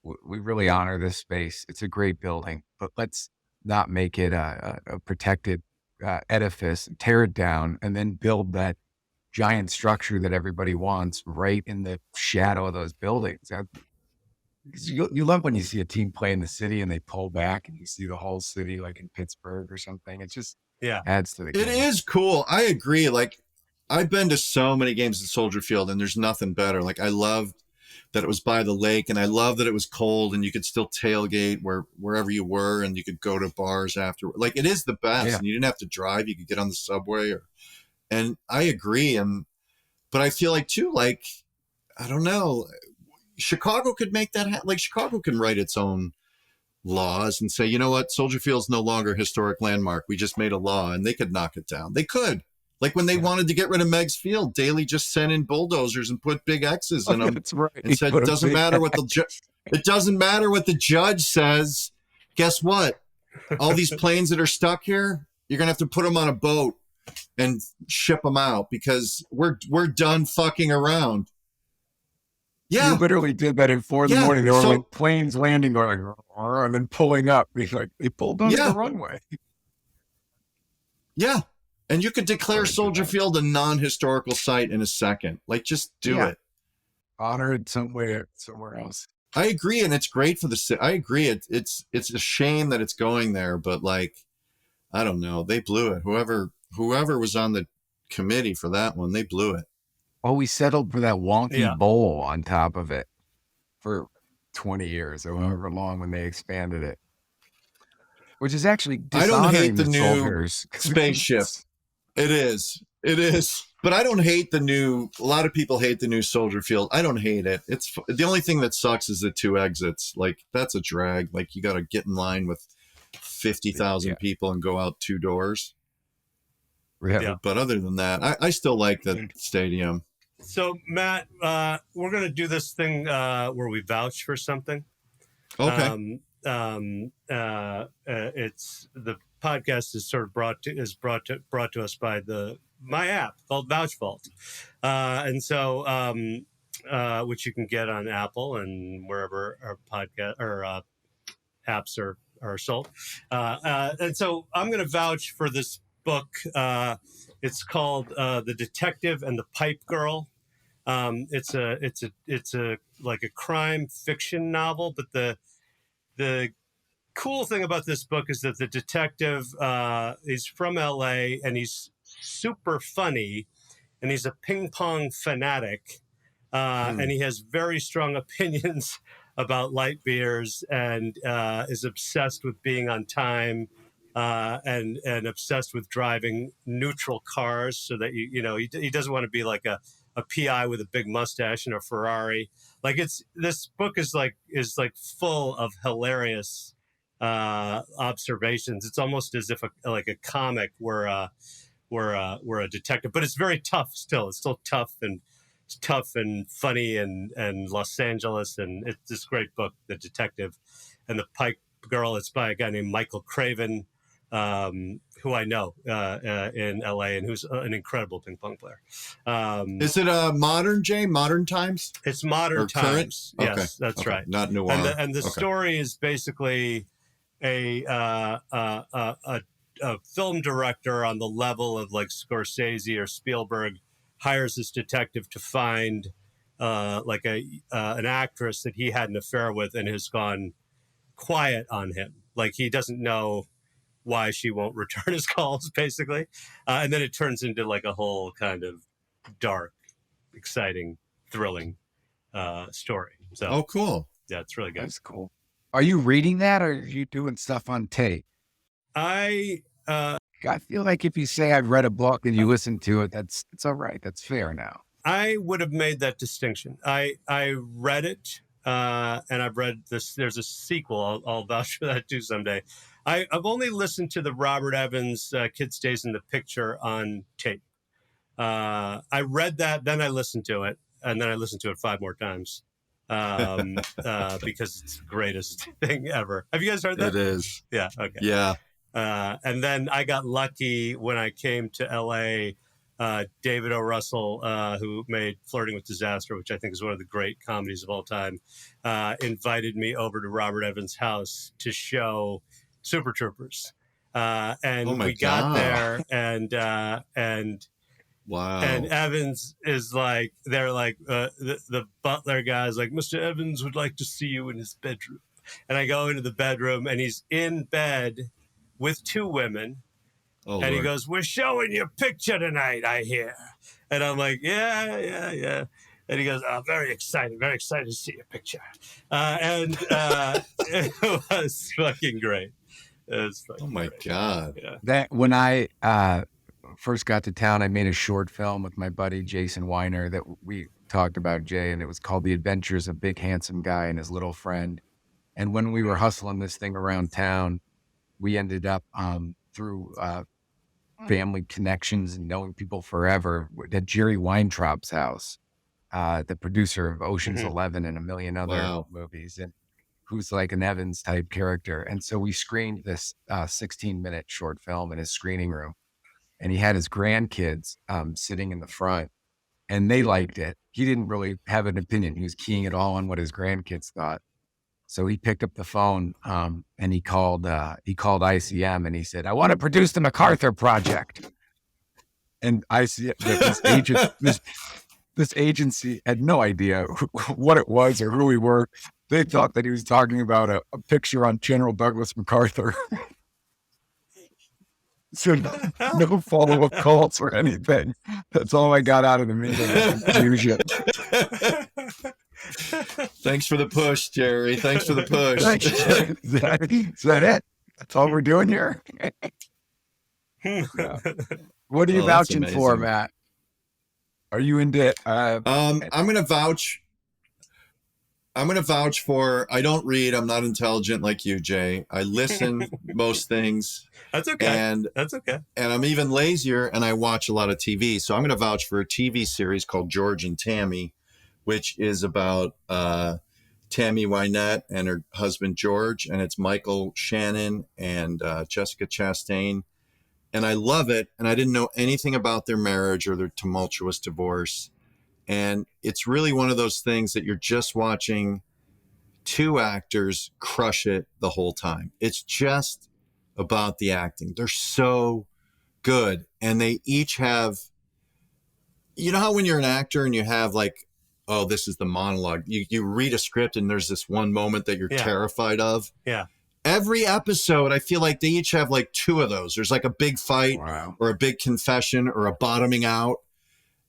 we really honor this space. It's a great building, but let's not make it a protected edifice, tear it down, and then build that giant structure that everybody wants right in the shadow of those buildings. You love when you see a team play in the city and they pull back and you see the whole city, like in Pittsburgh or something. It just adds to the game. It is cool. I agree. Like, I've been to so many games at Soldier Field and there's nothing better. Like, I loved that it was by the lake, and I love that it was cold and you could still tailgate wherever you were, and you could go to bars after. Like, it is the best. And you didn't have to drive. You could get on the subway and I agree. But I feel like too, like, I don't know, Chicago could make that like, Chicago can write its own laws and say, you know what, Soldier Field's no longer a historic landmark. We just made a law, and they could knock it down. They could. Like, when they wanted to get rid of Meigs Field, Daley just sent in bulldozers and put big X's in them. That's right. And said, it doesn't matter what the judge says. Guess what? All these planes that are stuck here, you're going to have to put them on a boat and ship them out, because we're done fucking around. Yeah. You literally did that at 4 in the morning. There were like planes landing, going like, and then pulling up. They pulled onto the runway. Yeah. And you could declare Soldier Field a non-historical site in a second. Like, just do it. Honor it somewhere else. I agree. And it's great for the city. I agree. It's a shame that it's going there, but, like, I don't know. They blew it. Whoever was on the committee for that one, they blew it. Oh, we settled for that wonky bowl on top of it for 20 years or however long when they expanded it, which is actually dishonoring. I don't hate the new soldiers. spaceship. It is. But I don't hate a lot of people hate the new Soldier Field. I don't hate it. It's the only thing that sucks is the 2 exits. Like, that's a drag. Like, you got to get in line with 50,000 people and go out 2 doors. Yeah. But other than that, I still like the stadium. So, Matt, we're going to do this thing where we vouch for something. Okay. It's the podcast is sort of brought to us by my app called Vouch Vault, and so which you can get on Apple and wherever our podcast or apps are sold. And so I'm going to vouch for this book. It's called The Detective and the Pipe Girl. It's a like a crime fiction novel, but the cool thing about this book is that the detective is from LA and he's super funny, and he's a ping pong fanatic, and he has very strong opinions about light beers, and is obsessed with being on time, and obsessed with driving neutral cars, so that he doesn't want to be like a PI with a big mustache and a Ferrari. Like, this book is full of hilarious observations. It's almost as if like a comic where a detective, but it's very tough still. It's still tough and tough and funny and Los Angeles, and it's this great book, The Detective. And The Pike Girl, it's by a guy named Michael Craven, who I know in LA, and who's an incredible ping pong player. Is it modern times? It's modern or times. current? Yes, that's okay. right. Not noir. And the story is basically a film director on the level of like Scorsese or Spielberg hires this detective to find an actress that he had an affair with and has gone quiet on him. Like he doesn't know why she won't return his calls, basically. And then it turns into like a whole kind of dark, exciting, thrilling story. So, cool. yeah, it's really good. That's cool. Are you reading that, or are you doing stuff on tape? I feel like if you say I've read a book and you listen to it, it's all right. That's fair now. I would have made that distinction. I read it, and I've read this. There's a sequel. I'll vouch for that too someday. I've only listened to the Robert Evans Kid Stays in the Picture on tape. I read that, then I listened to it, and then I listened to it 5 more times because it's the greatest thing ever. Have you guys heard that? It is. Yeah. Okay. Yeah. And then I got lucky when I came to LA. David O. Russell, who made Flirting with Disaster, which I think is one of the great comedies of all time, invited me over to Robert Evans' house to show Super Troopers. And we got there, and wow. And Evans is like, they're like, the butler guy's like, Mr. Evans would like to see you in his bedroom. And I go into the bedroom, and he's in bed with 2 women. Oh, and he Lord. goes, "We're showing your picture tonight, I hear." And I'm like, yeah. And he goes, "Oh, very excited to see your picture." It was fucking great. It was fucking Oh, my great. God. Yeah. That when I first got to town, I made a short film with my buddy Jason Weiner that we talked about, Jay, and it was called The Adventures of Big Handsome Guy and His Little Friend. And when we were hustling this thing around town, we ended up through family connections and knowing people forever at Jerry Weintraub's house, the producer of Ocean's 11 and a million other movies, and who's like an Evans type character. And so we screened this 16-minute short film in his screening room, and he had his grandkids sitting in the front, and they liked it. He didn't really have an opinion. He was keying it all on what his grandkids thought. So he picked up the phone and he called ICM, and he said, "I want to produce the MacArthur Project." And ICM, this agency had no idea what it was or who we were. They thought that he was talking about a picture on General Douglas MacArthur. So no follow-up calls or anything. That's all I got out of the meeting. Confusion. Thanks for the push, Jerry. Thanks for the push. Is that it? That's all we're doing here? Yeah. What are you vouching for, Matt? Are you into I'm gonna vouch for, I don't read, I'm not intelligent like you, Jay. I listen most things. That's okay. That's okay. And I'm even lazier, and I watch a lot of TV. So I'm gonna vouch for a TV series called George and Tammy, which is about Tammy Wynette and her husband George, and it's Michael Shannon and Jessica Chastain. And I love it, and I didn't know anything about their marriage or their tumultuous divorce. And it's really one of those things that you're just watching 2 actors crush it the whole time. It's just about the acting. They're so good, and they each have, you know how when you're an actor and you have like, oh, this is the monologue. You read a script and there's this one moment that you're terrified of. Yeah. Every episode, I feel like they each have like 2 of those. There's like a big fight or a big confession or a bottoming out.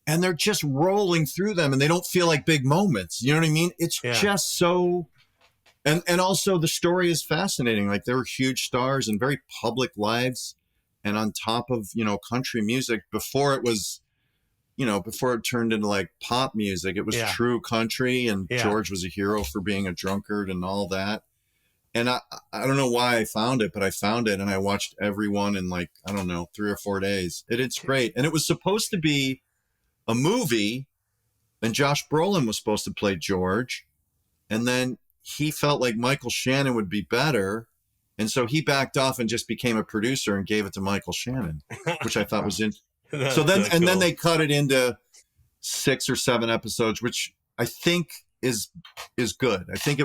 And they're just rolling through them, and they don't feel like big moments. You know what I mean? It's just so, and also the story is fascinating. Like, they were huge stars and very public lives. And on top of, country music, before it was, before it turned into like pop music, it was true country. And George was a hero for being a drunkard and all that. And I don't know why I found it, but I found it, and I watched every one in like, I don't know, 3 or 4 days. It's great. And it was supposed to be a movie, And Josh Brolin was supposed to play George. And then he felt like Michael Shannon would be better. And so he backed off and just became a producer and gave it to Michael Shannon, which I thought was so then, and then they cut it into 6 or 7 episodes, which I think is good. I think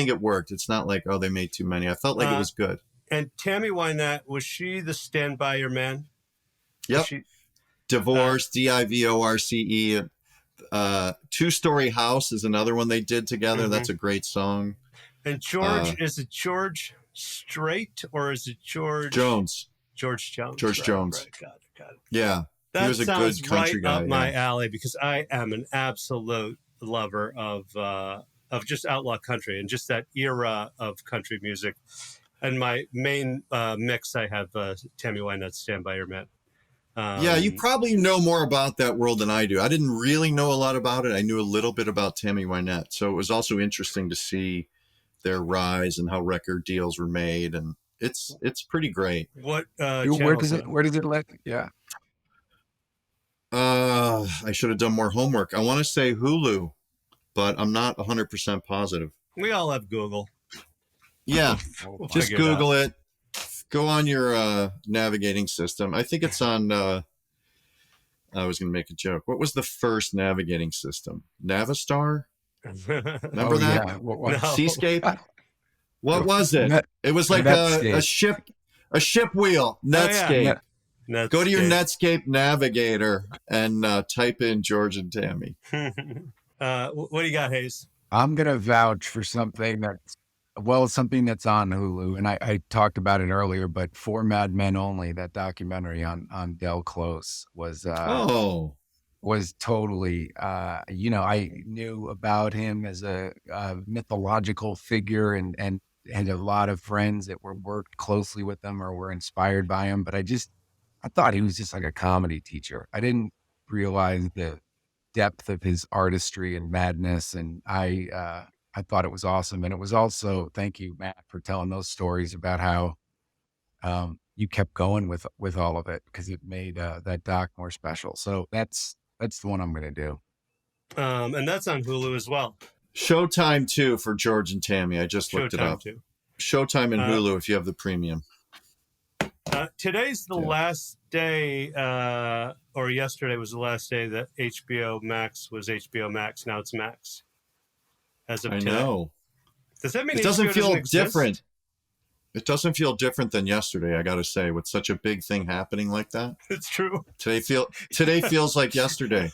it worked. It's not like, oh, they made too many. I felt like it was good. And Tammy Wynette, was she the Stand By Your Man? Yep. Divorce, Divorce. Two-Story House is another one they did together. Mm-hmm. That's a great song. And George, is it George Strait or is it George Jones? George Jones. George Jones. Right. Got it. Yeah. That he was a good country guy. Up my alley, because I am an absolute lover of just outlaw country and just that era of country music. And my main mix, I have Tammy Wynette, Stand By Your Man. Yeah, you probably know more about that world than I do. I didn't really know a lot about it. I knew a little bit about Tammy Wynette. So it was also interesting to see their rise and how record deals were made. And it's pretty great. What where does it let? Yeah. I should have done more homework. I want to say Hulu, but I'm not 100% positive. We all have Google. Yeah, just Google it. Go on your navigating system. I think it's on. I was going to make a joke. What was the first navigating system? Navistar. Remember that? Yeah. No. Seascape. What was it? It was like a ship wheel. Netscape. Oh, yeah. Netscape. Go to your Netscape navigator and type in George and Tammy. What do you got, Hayes? I'm going to vouch for something that's on Hulu. And I talked about it earlier, but For Mad Men Only, that documentary on Del Close was totally, I knew about him as a mythological figure and had a lot of friends that worked closely with him or were inspired by him. But I thought he was just like a comedy teacher. I didn't realize the depth of his artistry and madness. And I thought it was awesome. And it was also, thank you, Matt, for telling those stories about how you kept going with all of it, because it made that doc more special. So that's the one I'm going to do. And that's on Hulu as well. Showtime too for George and Tammy. I just looked it up. Too. Showtime and Hulu if you have the premium. Today's the last day, or yesterday was the last day that HBO Max was HBO Max. Now it's Max. As of today. I know. Does that mean it doesn't feel different? It doesn't feel different than yesterday, I got to say, with such a big thing happening like that. It's true. Today feels like yesterday.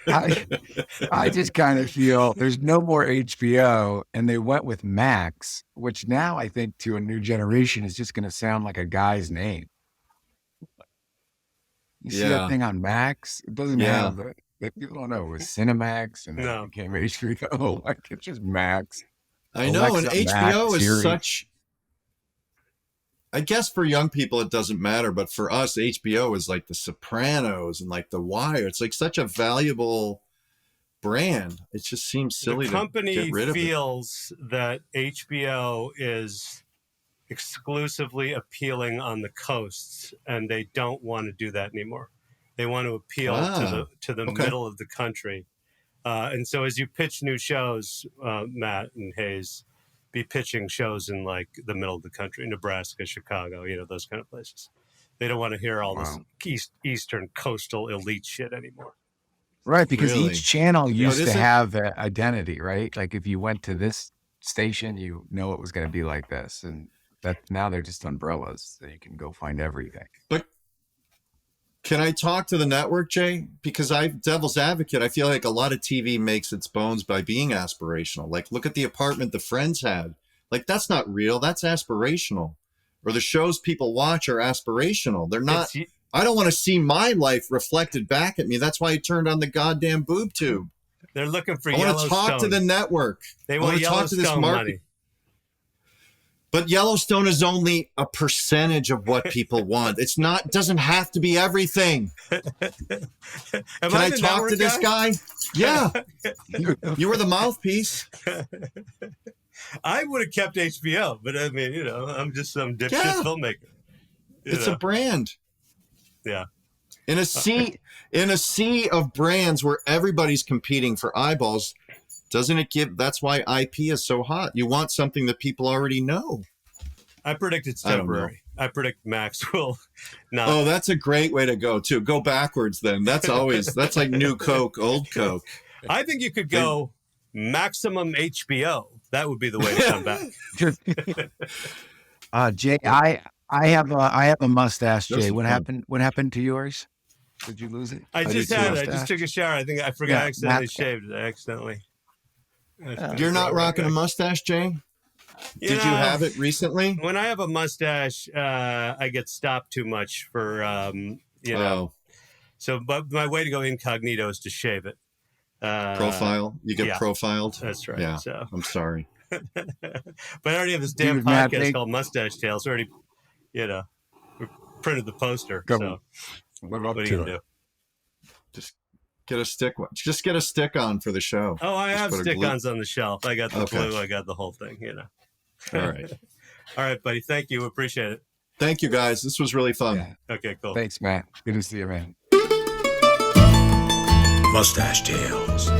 I just kind of feel there's no more HBO, and they went with Max, which now I think to a new generation is just going to sound like a guy's name. You see that thing on Max? It doesn't have people don't know it was Cinemax and then it became HBO. Like, it's just Max. I know, and HBO is such. I guess for young people it doesn't matter, but for us, HBO is like The Sopranos and like The Wire. It's like such a valuable brand. It just seems silly to get rid of it. The company feels that HBO is exclusively appealing on the coasts, and they don't want to do that anymore. They want to appeal to the middle of the country. And so as you pitch new shows, Matt and Hayes, be pitching shows in like the middle of the country, Nebraska, Chicago, those kind of places. They don't want to hear all this eastern coastal elite shit anymore. Right, because each channel used to have an identity, right? Like if you went to this station, it was going to be like this. And now they're just umbrellas, so you can go find everything. But can I talk to the network, Jay? Because devil's advocate, I feel like a lot of TV makes its bones by being aspirational. Like, look at the apartment the Friends had. Like, that's not real. That's aspirational. Or the shows people watch are aspirational. They're not. I don't want to see my life reflected back at me. That's why I turned on the goddamn boob tube. They're looking for Yellowstone. I want to talk to the network. They want to talk to this market. Money. But Yellowstone is only a percentage of what people want. It doesn't have to be everything. Can I talk to this guy? Yeah. You were the mouthpiece. I would have kept HBO, but I mean, I'm just some dipshit filmmaker. It's a brand. Yeah. In a sea of brands where everybody's competing for eyeballs, doesn't it give? That's why IP is so hot. You want something that people already know. I predict it's temporary. I predict Max will not. Oh, that's a great way to go too. Go backwards then. That's like new Coke, old Coke. I think you could go maximum HBO. That would be the way to come back. Jay, I have a mustache. Jay, what happened? What happened to yours? Did you lose it? I just took a shower. I think I forgot. I accidentally shaved it. You're not rocking a mustache, Jay? Did you have it recently? When I have a mustache, I get stopped too much for So, but my way to go incognito is to shave it. Profile? You get profiled? That's right. Yeah. So. I'm sorry. But I already have this damn podcast called Mustache Tales. Already, we printed the poster. So what are you gonna do? Just get a stick. Just get a stick on for the show. Oh, I have stick-ons on the shelf. I got the glue. I got the whole thing. All right. All right, buddy. Thank you. Appreciate it. Thank you, guys. This was really fun. Yeah. Okay, cool. Thanks, Matt. Good to see you, man. Mustache Tales.